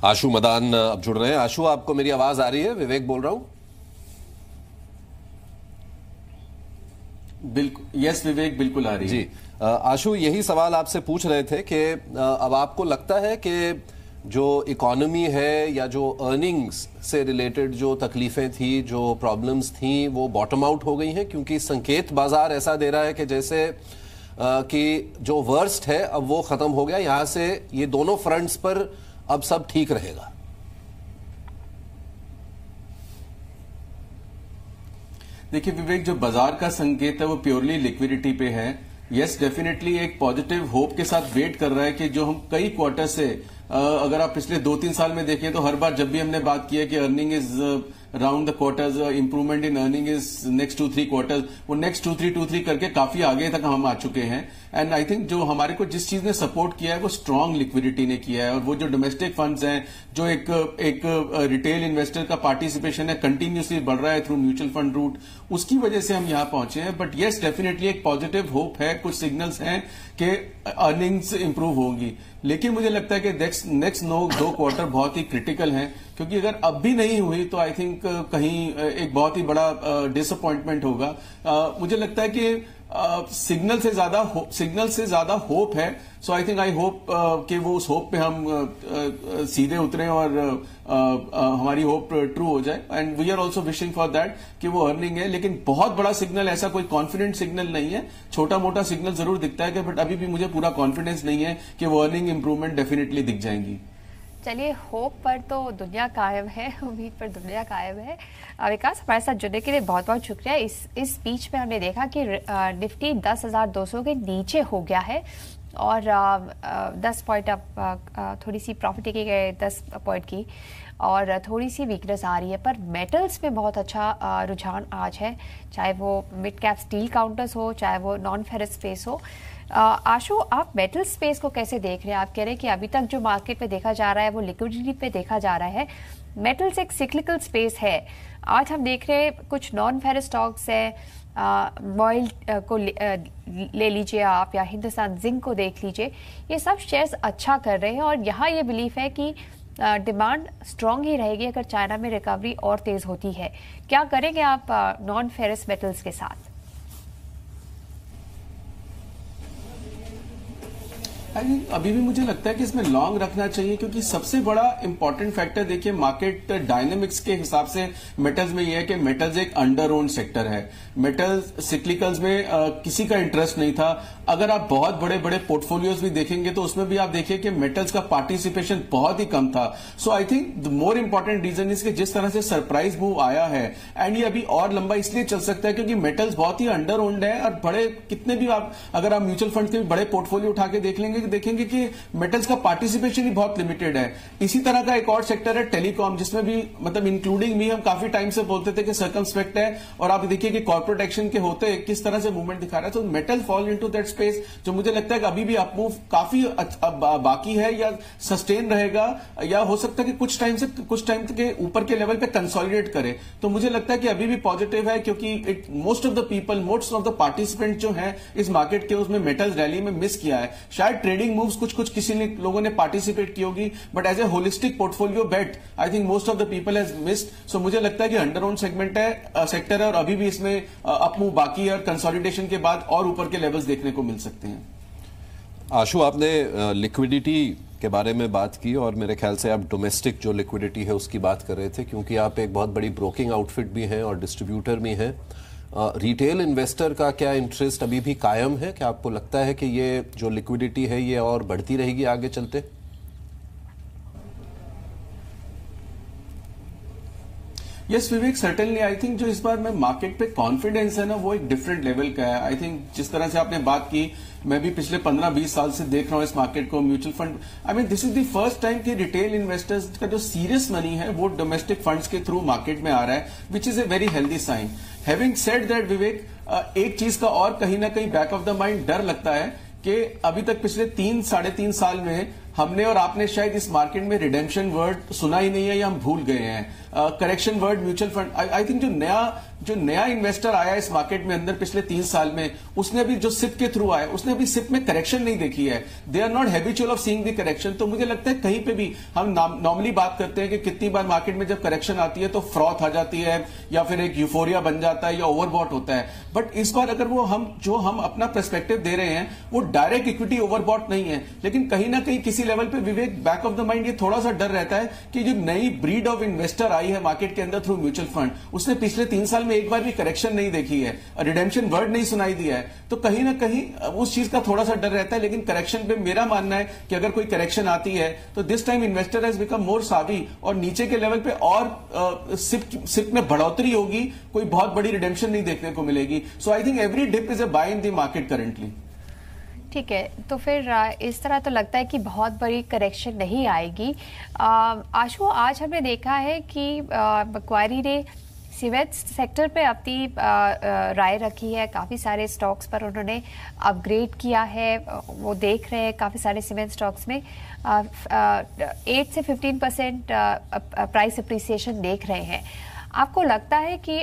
आशु मदान अब जुड़ रहे हैं। आशु, आपको मेरी आवाज आ रही है? विवेक बोल रहा हूं। बिल्कुल, यस विवेक, बिल्कुल आ रही है जी। आशु, यही सवाल आपसे पूछ रहे थे कि अब आपको लगता है कि जो इकोनॉमी है या जो अर्निंग्स से रिलेटेड जो तकलीफें थी, जो प्रॉब्लम्स थी, वो बॉटम आउट हो गई हैं? क्योंकि संकेत बाजार ऐसा दे रहा है कि जैसे कि जो वर्स्ट है अब वो खत्म हो गया, यहां से ये दोनों फ्रंट्स पर अब सब ठीक रहेगा। देखिए विवेक, जो बाजार का संकेत है वो प्योरली लिक्विडिटी पे है। यस, डेफिनेटली एक पॉजिटिव होप के साथ वेट कर रहा है कि जो हम कई क्वार्टर से अगर आप पिछले 2-3 साल में देखें तो हर बार जब भी हमने बात की है कि earning is round the quarters, improvement in earning is next 2-3 quarters, वो नेक्स्ट 2-3 करके काफी आगे तक हम आ चुके हैं। एंड आई थिंक जो हमारे को जिस चीज ने सपोर्ट किया है वो स्ट्रांग लिक्विडिटी ने किया है, और वो जो डोमेस्टिक फंड्स हैं, जो एक रिटेल इन्वेस्टर का पार्टिसिपेशन है कंटिन्यूसली बढ़ रहा है थ्रू म्यूचुअल फंड रूट, उसकी वजह से हम यहां पहुंचे हैं। बट येस, डेफिनेटली एक पॉजिटिव होप है, कुछ सिग्नल्स हैं कि अर्निंग्स इंप्रूव होंगी। लेकिन मुझे लगता है कि नेक्स्ट 2 क्वार्टर बहुत ही क्रिटिकल हैं, क्योंकि अगर अब भी नहीं हुई तो आई थिंक कहीं एक बहुत ही बड़ा डिसअपॉइंटमेंट होगा। मुझे लगता है कि सिग्नल से ज्यादा होप है। So I think I hope कि वो उस होप पे हम सीधे उतरें और हमारी होप ट्रू हो जाए। And we are also wishing for that कि वो अर्निंग है, लेकिन बहुत बड़ा सिग्नल, ऐसा कोई कॉन्फिडेंट सिग्नल नहीं है। छोटा मोटा सिग्नल जरूर दिखता है कि बट अभी भी मुझे पूरा कॉन्फिडेंस नहीं है कि वो अर्निंग इंप्रूवमेंट डेफिनेटली दिख जाएंगी। चलिए, होप पर तो दुनिया कायम है, उम्मीद पर दुनिया कायम है। विकास, हमारे साथ जुड़ने के लिए बहुत बहुत शुक्रिया। इस बीच में हमने देखा कि निफ्टी 10,200 के नीचे हो गया है और 10 पॉइंट अब थोड़ी सी प्रॉफिट की गए 10 पॉइंट की, और थोड़ी सी वीकनेस आ रही है। पर मेटल्स में बहुत अच्छा रुझान आज है, चाहे वो मिड कैप स्टील काउंटर्स हो, चाहे वो नॉन फेरस स्पेस हो। आशु, आप मेटल स्पेस को कैसे देख रहे हैं? आप कह रहे हैं कि अभी तक जो मार्केट पे देखा जा रहा है वो लिक्विडिटी पे देखा जा रहा है। मेटल्स एक सिक्लिकल स्पेस है। आज हम देख रहे हैं कुछ नॉन फेरस स्टॉक्स है, मॉइल को ले लीजिए आप, या हिंदुस्तान जिंक को देख लीजिए, ये सब शेयर्स अच्छा कर रहे हैं और यहाँ ये बिलीफ है कि डिमांड स्ट्रांग ही रहेगी अगर चाइना में रिकवरी और तेज होती है। क्या करेंगे आप नॉन फेरस मेटल्स के साथ? अभी भी मुझे लगता है कि इसमें लॉन्ग रखना चाहिए, क्योंकि सबसे बड़ा इंपॉर्टेंट फैक्टर देखिए मार्केट डायनेमिक्स के हिसाब से मेटल्स में यह है कि मेटल्स एक अंडर ओन्ड सेक्टर है। मेटल्स सिक्लिकल्स में किसी का इंटरेस्ट नहीं था। अगर आप बहुत बड़े बड़े पोर्टफोलियोज भी देखेंगे तो उसमें भी आप देखिए कि मेटल्स का पार्टिसिपेशन बहुत ही कम था। So I think the more important reason is कि जिस तरह से सरप्राइज मूव आया है, एंड ये अभी और लंबा इसलिए चल सकता है क्योंकि मेटल्स बहुत ही अंडर ओन्ड है, और बड़े कितने भी आप अगर आप म्यूचुअल फंड के भी बड़े पोर्टफोलियो उठा के देखेंगे कि मेटल्स का पार्टिसिपेशन ही बहुत लिमिटेड है। इसी तरह का एक और सेक्टर है टेलीकॉम, जिसमें भी मतलब इंक्लूडिंग भी हम काफी टाइम से बोलते थे कि सर्कमस्पेक्ट है, और आप देखिए कि कॉर्पोरेट एक्शन के होते किस तरह से मूवमेंट दिखा रहा है। तो metal fall into that space, जो मुझे लगता है कि अभी भी अपमूव काफी बाकी है, या सस्टेन रहेगा, या हो सकता है कि कुछ टाइम के ऊपर के लेवल पे कंसोलिडेट करे। तो मुझे लगता है कि अभी भी पॉजिटिव है, क्योंकि most of the people, most of the participant जो है इस मार्केट के, उसमें मेटल्स रैली में मिस किया है। शायद ट्रेडिंग मूव्स कुछ किसी ने लोगों ने पार्टिसिपेट की होगी, but as a holistic portfolio bet I think most of the people has missed. सो मुझे लगता है कि अंडर ओन सेक्टर है और अभी भी इसमें अपमूव बाकी है, और कंसोलिडेशन के बाद और ऊपर के लेवल्स देखने को मिल सकते हैं। आशु, आपने लिक्विडिटी के बारे में बात की और मेरे ख्याल से आप डोमेस्टिक जो लिक्विडिटी है उसकी बात कर रहे थे, क्योंकि आप एक बहुत बड़ी ब्रोकिंग आउटफिट भी हैं और डिस्ट्रीब्यूटर भी हैं। रिटेल इन्वेस्टर का क्या इंटरेस्ट अभी भी कायम है? क्या आपको लगता है कि ये जो लिक्विडिटी है ये और बढ़ती रहेगी आगे चलते? Yes Vivek, certainly I think जो इस बार में मार्केट पे कॉन्फिडेंस है ना, वो एक डिफरेंट लेवल का है। आई थिंक जिस तरह से आपने बात की मैं भी पिछले 15-20 साल से देख रहा हूं इस मार्केट को, mutual fund, I mean this is the first time कि रिटेल इन्वेस्टर्स का जो सीरियस मनी है वो डोमेस्टिक फंड्स के थ्रू मार्केट में आ रहा है, which is a very healthy sign. Having said that Vivek, एक चीज का और कहीं ना कहीं बैक ऑफ द माइंड डर लगता है कि अभी तक पिछले 3-3.5 साल में हमने और आपने शायद इस मार्केट में रिडेम्पशन वर्ड सुना ही नहीं है या हम भूल गए हैं। Correction word mutual fund, I think जो नया इन्वेस्टर आया इस मार्केट में अंदर पिछले 3 साल में, उसने अभी जो सिप के थ्रू आया उसने अभी सिप में करेक्शन नहीं देखी है। They are not habitual of seeing the correction. तो मुझे लगता है कहीं पे भी हम नॉर्मली बात करते हैं कि कितनी बार मार्केट में जब करेक्शन आती है तो फ्रॉथ आ जाती है या फिर एक यूफोरिया बन जाता है या ओवरबॉट होता है। बट इस बार अगर वो हम अपना पर्सपेक्टिव दे रहे हैं वो डायरेक्ट इक्विटी ओवरबॉट नहीं है, लेकिन कहीं ना कहीं किसी लेवल पे विवेक बैक ऑफ द माइंड ये थोड़ा सा डर रहता है कि जो नई ब्रीड ऑफ इन्वेस्टर आई है मार्केट के अंदर थ्रू म्यूचुअल फंड, उसने पिछले 3 साल में एक बार भी करेक्शन नहीं देखी है, रिडेम्पशन वर्ड नहीं सुनाई दिया है। तो कहीं ना कहीं उस चीज का थोड़ा सा डर रहता है। लेकिन करेक्शन पे मेरा मानना है कि अगर कोई करेक्शन आती है तो this time investor has become more savvy और नीचे के लेवल पे और सिप में बढ़ोतरी होगी, कोई बहुत बड़ी रिडेम्पशन नहीं देखने को मिलेगी। So I think every dip is a buy in the market currently. ठीक है, तो फिर इस तरह तो लगता है कि बहुत बड़ी करेक्शन नहीं आएगी। आशु, आज हमने देखा है कि मक्वारी ने सीमेंट सेक्टर पे अपनी राय रखी है, काफ़ी सारे स्टॉक्स पर उन्होंने अपग्रेड किया है। वो देख रहे हैं काफ़ी सारे सीमेंट स्टॉक्स में 8 से 15% प्राइस अप्रिसिएशन देख रहे हैं। आपको लगता है कि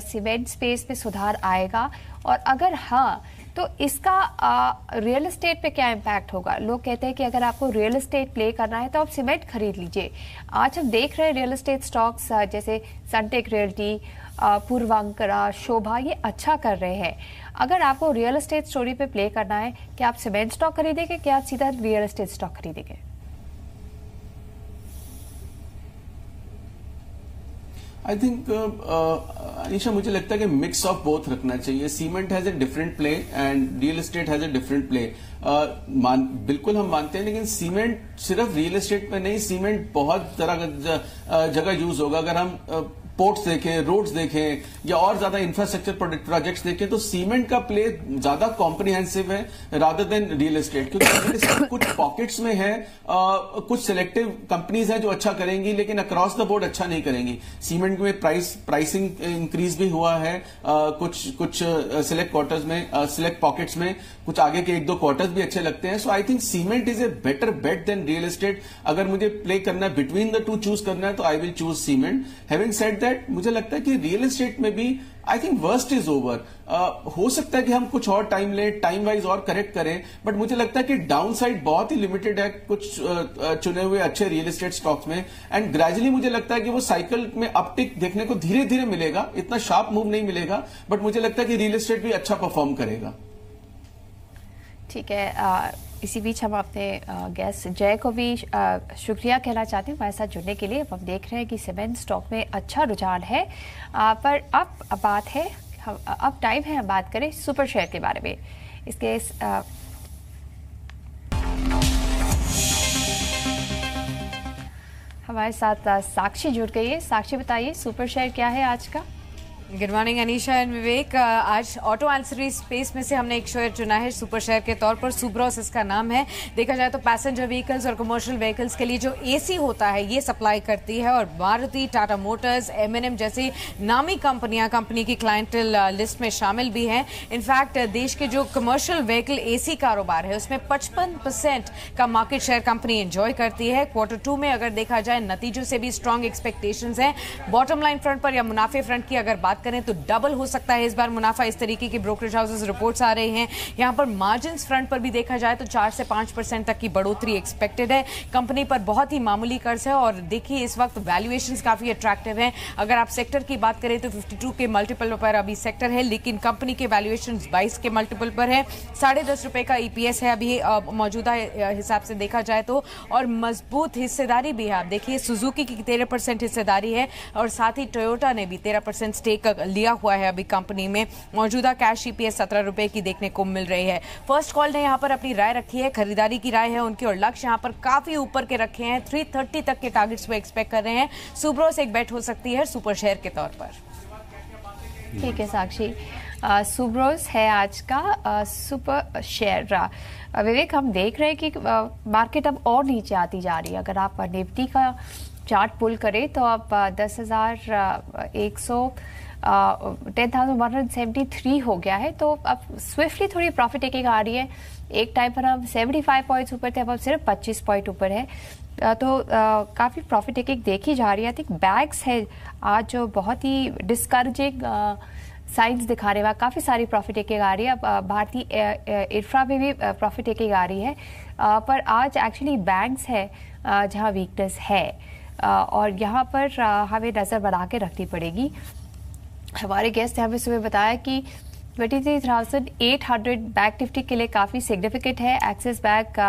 सीमेंट स्पेस पे सुधार आएगा, और अगर हाँ तो इसका रियल एस्टेट पे क्या इम्पैक्ट होगा? लोग कहते हैं कि अगर आपको रियल एस्टेट प्ले करना है तो आप सीमेंट खरीद लीजिए। आज हम देख रहे हैं रियल एस्टेट स्टॉक्स जैसे सनटेक रियल्टी, पूर्वांकरा, शोभा, ये अच्छा कर रहे हैं। अगर आपको रियल एस्टेट स्टोरी पे प्ले करना है, क्या आप सीमेंट स्टॉक खरीदेंगे, क्या आप सीधा रियल एस्टेट स्टॉक खरीदेंगे? आई थिंक अनीशा, मुझे लगता है कि मिक्स ऑफ बोथ रखना चाहिए। Cement has a different play and real estate has a different play. बिल्कुल हम मानते हैं, लेकिन सीमेंट सिर्फ रियल एस्टेट में नहीं, सीमेंट बहुत जगह यूज होगा। अगर हम पोर्ट्स देखें, रोड्स देखें या और ज्यादा इंफ्रास्ट्रक्चर प्रोजेक्ट्स देखें तो सीमेंट का प्ले ज्यादा कॉम्प्रिहेंसिव है रादर देन रियल एस्टेट, क्योंकि कुछ पॉकेट्स में है, कुछ सिलेक्टिव कंपनीज हैं जो अच्छा करेंगी लेकिन अक्रॉस द बोर्ड अच्छा नहीं करेंगी। सीमेंट में प्राइसिंग इंक्रीज भी हुआ है कुछ सिलेक्ट क्वार्टर्स में, सिलेक्ट पॉकेट्स में कुछ आगे के 1-2 क्वार्टर्स भी अच्छे लगते हैं। So I think cement is a better bet than real estate. अगर मुझे प्ले करना है, बिटवीन द टू चूज करना है, तो I will choose cement. Having said that, मुझे लगता है कि रियल एस्टेट में भी I think worst is over. हो सकता है कि हम कुछ और टाइम लें, टाइम वाइज और करेक्ट करें, बट मुझे लगता है कि डाउन साइड बहुत ही लिमिटेड है कुछ चुने हुए अच्छे रियल एस्टेट स्टॉक्स में। एंड ग्रेजुअली मुझे लगता है कि वो साइकिल में अपटिक देखने को धीरे धीरे मिलेगा, इतना शार्प मूव नहीं मिलेगा, बट मुझे लगता है कि रियल एस्टेट भी अच्छा परफॉर्म करेगा। ठीक है, इसी बीच हम अपने गेस्ट जय को भी शुक्रिया कहना चाहते हैं हमारे साथ जुड़ने के लिए। अब हम देख रहे हैं कि सीमेंट स्टॉक में अच्छा रुझान है, पर अब बात है, अब टाइम है हम बात करें सुपर शेयर के बारे में। इसके हमारे साथ साक्षी जुड़ गई है। साक्षी, बताइए सुपर शेयर क्या है आज का? गुड मॉर्निंग अनीशा एंड विवेक। आज ऑटो एंसिलरी स्पेस में से हमने एक शेयर चुना है सुपर शेयर के तौर पर। सुब्रोस इसका नाम है। देखा जाए तो पैसेंजर व्हीकल्स और कमर्शियल व्हीकल्स के लिए जो एसी होता है ये सप्लाई करती है, और मारुति, टाटा मोटर्स, M&M जैसी नामी कंपनियां कंपनी की क्लाइंटल लिस्ट में शामिल भी हैं। इनफैक्ट देश के जो कमर्शियल व्हीकल एसी कारोबार है उसमें 55% का मार्केट शेयर कंपनी एंजॉय करती है। Q2 में अगर देखा जाए नतीजों से भी स्ट्रॉन्ग एक्सपेक्टेशंस हैं। बॉटम लाइन फ्रंट पर या मुनाफे फ्रंट की अगर बात करें तो डबल हो सकता है इस बार मुनाफा, इस तरीके की ब्रोकरेज हाउसेस रिपोर्ट्स आ रही हैं। यहां पर मार्जिन फ्रंट पर भी देखा जाए तो 4 से 5% तक की बढ़ोतरी एक्सपेक्टेड है। कंपनी पर बहुत ही मामूली कर्ज है, और देखिए इस वक्त वैल्यूएशंस काफी अट्रैक्टिव हैं। अगर आप सेक्टर की बात करें तो 52 के मल्टीपल पर अभी सेक्टर है, लेकिन कंपनी के वैल्यूएशन 22 के मल्टीपल पर है। 10.5 रुपए का EPS है अभी मौजूदा हिसाब से देखा जाए तो, और मजबूत हिस्सेदारी भी है। आप देखिए सुजुकी की 13% हिस्सेदारी है, और साथ ही टोयोटा ने भी 13% स्टेक लिया हुआ है अभी कंपनी में। मौजूदा कैश EPS 17 रुपए की देखने को मिल रही है। फर्स्ट कॉल ने यहां पर अपनी राय रखी है, खरीदारी की राय है उनकी, और लक्ष्य यहां पर काफी ऊपर के रखे हैं। 330 तक के टारगेट्स वो एक्सपेक्ट कर रहे हैं। सुब्रोस एक बेट हो सकती है सुपर शेयर के तौर पर। ठीक है साक्षी, सुब्रोस है आज का सुपर शेयर। विवेक, हम देख रहे हैं कि मार्केट अब और नीचे आती जा रही है। अगर आप निफ्टी का चार्ट पुल करें तो अब 10,173 हो गया है। तो अब स्विफ्टली थोड़ी प्रॉफिट टेकिंग आ रही है। एक टाइम पर हम 75 पॉइंट्स ऊपर थे, अब सिर्फ 25 पॉइंट ऊपर है। तो काफ़ी प्रॉफिट टेकिंग देखी जा रही है। आई थिंक बैग्स है आज जो बहुत ही डिस्करेजिंग साइंस दिखा रहे हैं, काफ़ी सारी प्रॉफिट टेकिंग आ रही है। अब भारतीय इंफ्रा में भी प्रॉफिट टेकिंग आ रही है, पर आज एक्चुअली बैंक्स है जहां वीकनेस है, और यहाँ पर हमें नज़र बना के रखनी पड़ेगी। हमारे गेस्ट ने हमें सुबह बताया कि 23,800 बैंक निफ्टी के लिए काफ़ी सिग्निफिकेंट है। एक्सिस बैंक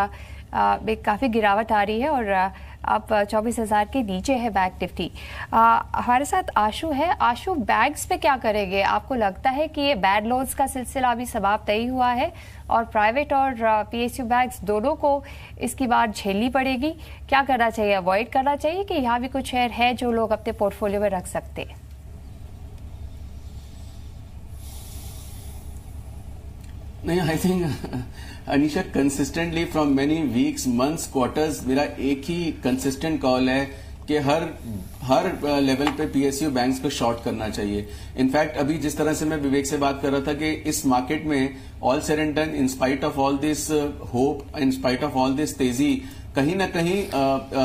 में काफ़ी गिरावट आ रही है और अब 24,000 के नीचे है बैंक निफ्टी। हमारे साथ आशु है। आशु, बैंक्स पे क्या करेंगे? आपको लगता है कि ये बैड लोन्स का सिलसिला अभी समाप्त नहीं हुआ है और प्राइवेट और पीएसयू बैंक्स दोनों को इसकी बात झेलनी पड़ेगी? क्या करना चाहिए? अवॉइड करना चाहिए कि यहाँ भी कुछ शेयर है जो लोग अपने पोर्टफोलियो में रख सकते हैं? नहीं, I think Anisha, consistently from many weeks, months, quarters मेरा एक ही कंसिस्टेंट कॉल है कि हर लेवल पे पीएसयू बैंक्स को शॉर्ट करना चाहिए। इनफैक्ट अभी जिस तरह से मैं विवेक से बात कर रहा था कि इस मार्केट में all said and done, in spite of all this hope, in spite of all this तेजी, कहीं ना कहीं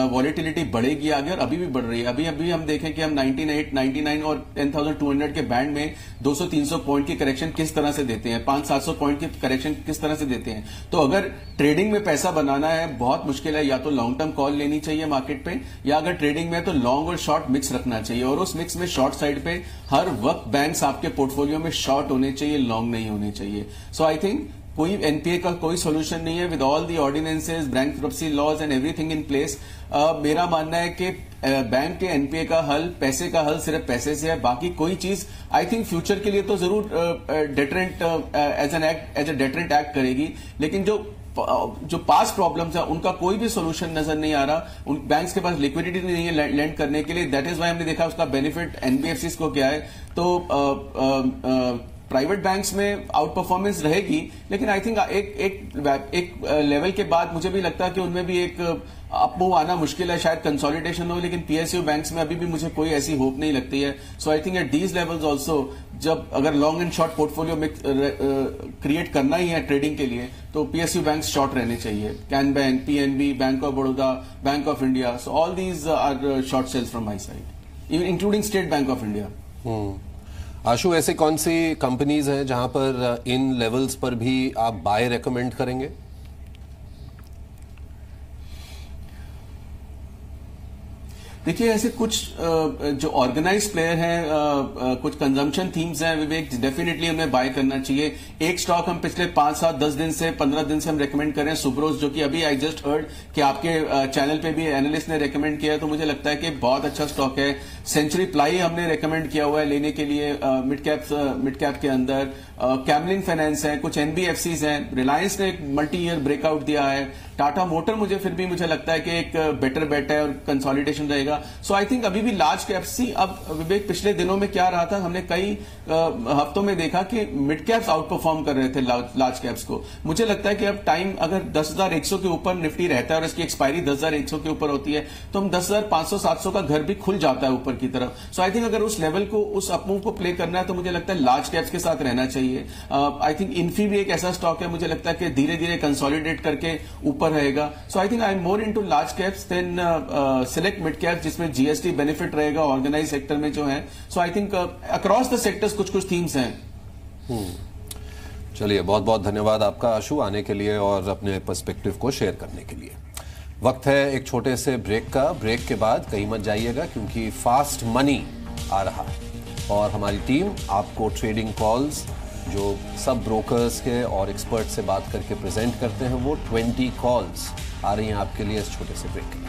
वॉलेटिलिटी बढ़ेगी आगे, और अभी भी बढ़ रही है। अभी हम देखें कि हम 98, 99 और 10,200 के बैंड में 200-300 पॉइंट की करेक्शन किस तरह से देते हैं, 500-700 पॉइंट की करेक्शन किस तरह से देते हैं। तो अगर ट्रेडिंग में पैसा बनाना है, बहुत मुश्किल है। या तो लॉन्ग टर्म कॉल लेनी चाहिए मार्केट पे, या अगर ट्रेडिंग में तो लॉन्ग और शॉर्ट मिक्स रखना चाहिए, और उस मिक्स में शॉर्ट साइड पे हर वक्त बैंक्स आपके पोर्टफोलियो में शॉर्ट होने चाहिए, लॉन्ग नहीं होने चाहिए। सो आई थिंक कोई एनपीए का कोई सॉल्यूशन नहीं है। With all the ordinances, bankruptcy laws and everything in place, मेरा मानना है कि बैंक के एनपीए का हल, पैसे का हल सिर्फ पैसे से है। बाकी कोई चीज आई थिंक फ्यूचर के लिए तो जरूर deterrent as a deterrent act करेगी, लेकिन जो पास्ट प्रॉब्लम्स है उनका कोई भी सोल्यूशन नजर नहीं आ रहा। उन बैंक्स के पास लिक्विडिटी नहीं है लैंड करने के लिए। दैट इज वाई हमने देखा उसका बेनिफिट एनबीएफसीज को क्या है। तो प्राइवेट बैंक्स में आउट परफॉर्मेंस रहेगी, लेकिन आई थिंक एक लेवल के बाद मुझे भी लगता है कि उनमें भी एक अपमूव आना मुश्किल है। शायद कंसोलिडेशन हो, लेकिन पीएसयू बैंक्स में अभी भी मुझे कोई ऐसी होप नहीं लगती है। So I think at these levels also, जब अगर लॉन्ग एंड शॉर्ट पोर्टफोलियो में क्रिएट करना ही है ट्रेडिंग के लिए, तो पीएसयू बैंक्स शॉर्ट रहने चाहिए। Can Bank, PNB, Bank of Baroda, Bank of India, so all these are short sells from my side, including State Bank of India. Ashu, ऐसे कौन सी कंपनीज हैं जहां पर इन लेवल्स पर भी आप बाय रेकमेंड करेंगे? देखिए, ऐसे कुछ जो ऑर्गेनाइज प्लेयर हैं, कुछ कंजम्पशन थीम्स हैं विवेक, डेफिनेटली हमें बाय करना चाहिए। एक स्टॉक हम पिछले 5, 7, 10 दिन से, 15 दिन से हम रेकमेंड कर रहे हैं, सुब्रोस, जो कि अभी आई जस्ट हर्ड कि आपके चैनल पे भी एनालिस्ट ने रेकमेंड किया है, तो मुझे लगता है कि बहुत अच्छा स्टॉक है। सेंचुरी प्लाई हमने रेकमेंड किया हुआ है लेने के लिए मिड कैप के अंदर। कैमलिन फाइनेंस है, कुछ एनबीएफसीज हैं, रिलायंस ने एक मल्टी ईयर ब्रेकआउट दिया है, टाटा मोटर मुझे लगता है कि एक बेटर बेट है और कंसोलिडेशन रहेगा। सो आई थिंक अभी भी लार्ज कैप्स सी, अब विवेक पिछले दिनों में क्या रहा था, हमने कई हफ्तों में देखा कि मिड कैप्स आउट परफॉर्म कर रहे थे लार्ज कैप्स को। मुझे लगता है कि अब टाइम, अगर 10,100 के ऊपर निफ्टी रहता है और इसकी एक्सपायरी 10,100 के ऊपर होती है, तो हम 10,500, 700 का घर भी खुल जाता है ऊपर की तरफ। सो आई थिंक अगर उस लेवल को, उस अपमूव को प्ले करना है, तो मुझे लगता है लार्ज कैप्स के साथ रहना चाहिए। आई थिंक इन्फी भी एक ऐसा स्टॉक है, मुझे लगता है कि धीरे धीरे कंसोलिडेट करके ऊपर रहेगा। So I think I am more into large caps than select mid caps, जिसमें जीएसटी बेनिफिट रहेगा ऑर्गेनाइज सेक्टर में जो है। So I think across the sectors कुछ थीम्स हैं। चलिए, बहुत बहुत धन्यवाद आपका आशु, आने के लिए और अपने पर्सपेक्टिव को शेयर करने के लिए। वक्त है एक छोटे से ब्रेक का। ब्रेक के बाद कहीं मत जाइएगा, क्योंकि फास्ट मनी आ रहा है और हमारी टीम आपको ट्रेडिंग कॉल्स जो सब ब्रोकर्स के और एक्सपर्ट से बात करके प्रेजेंट करते हैं, वो 20 कॉल्स आ रही हैं आपके लिए इस छोटे से ब्रेक के लिए।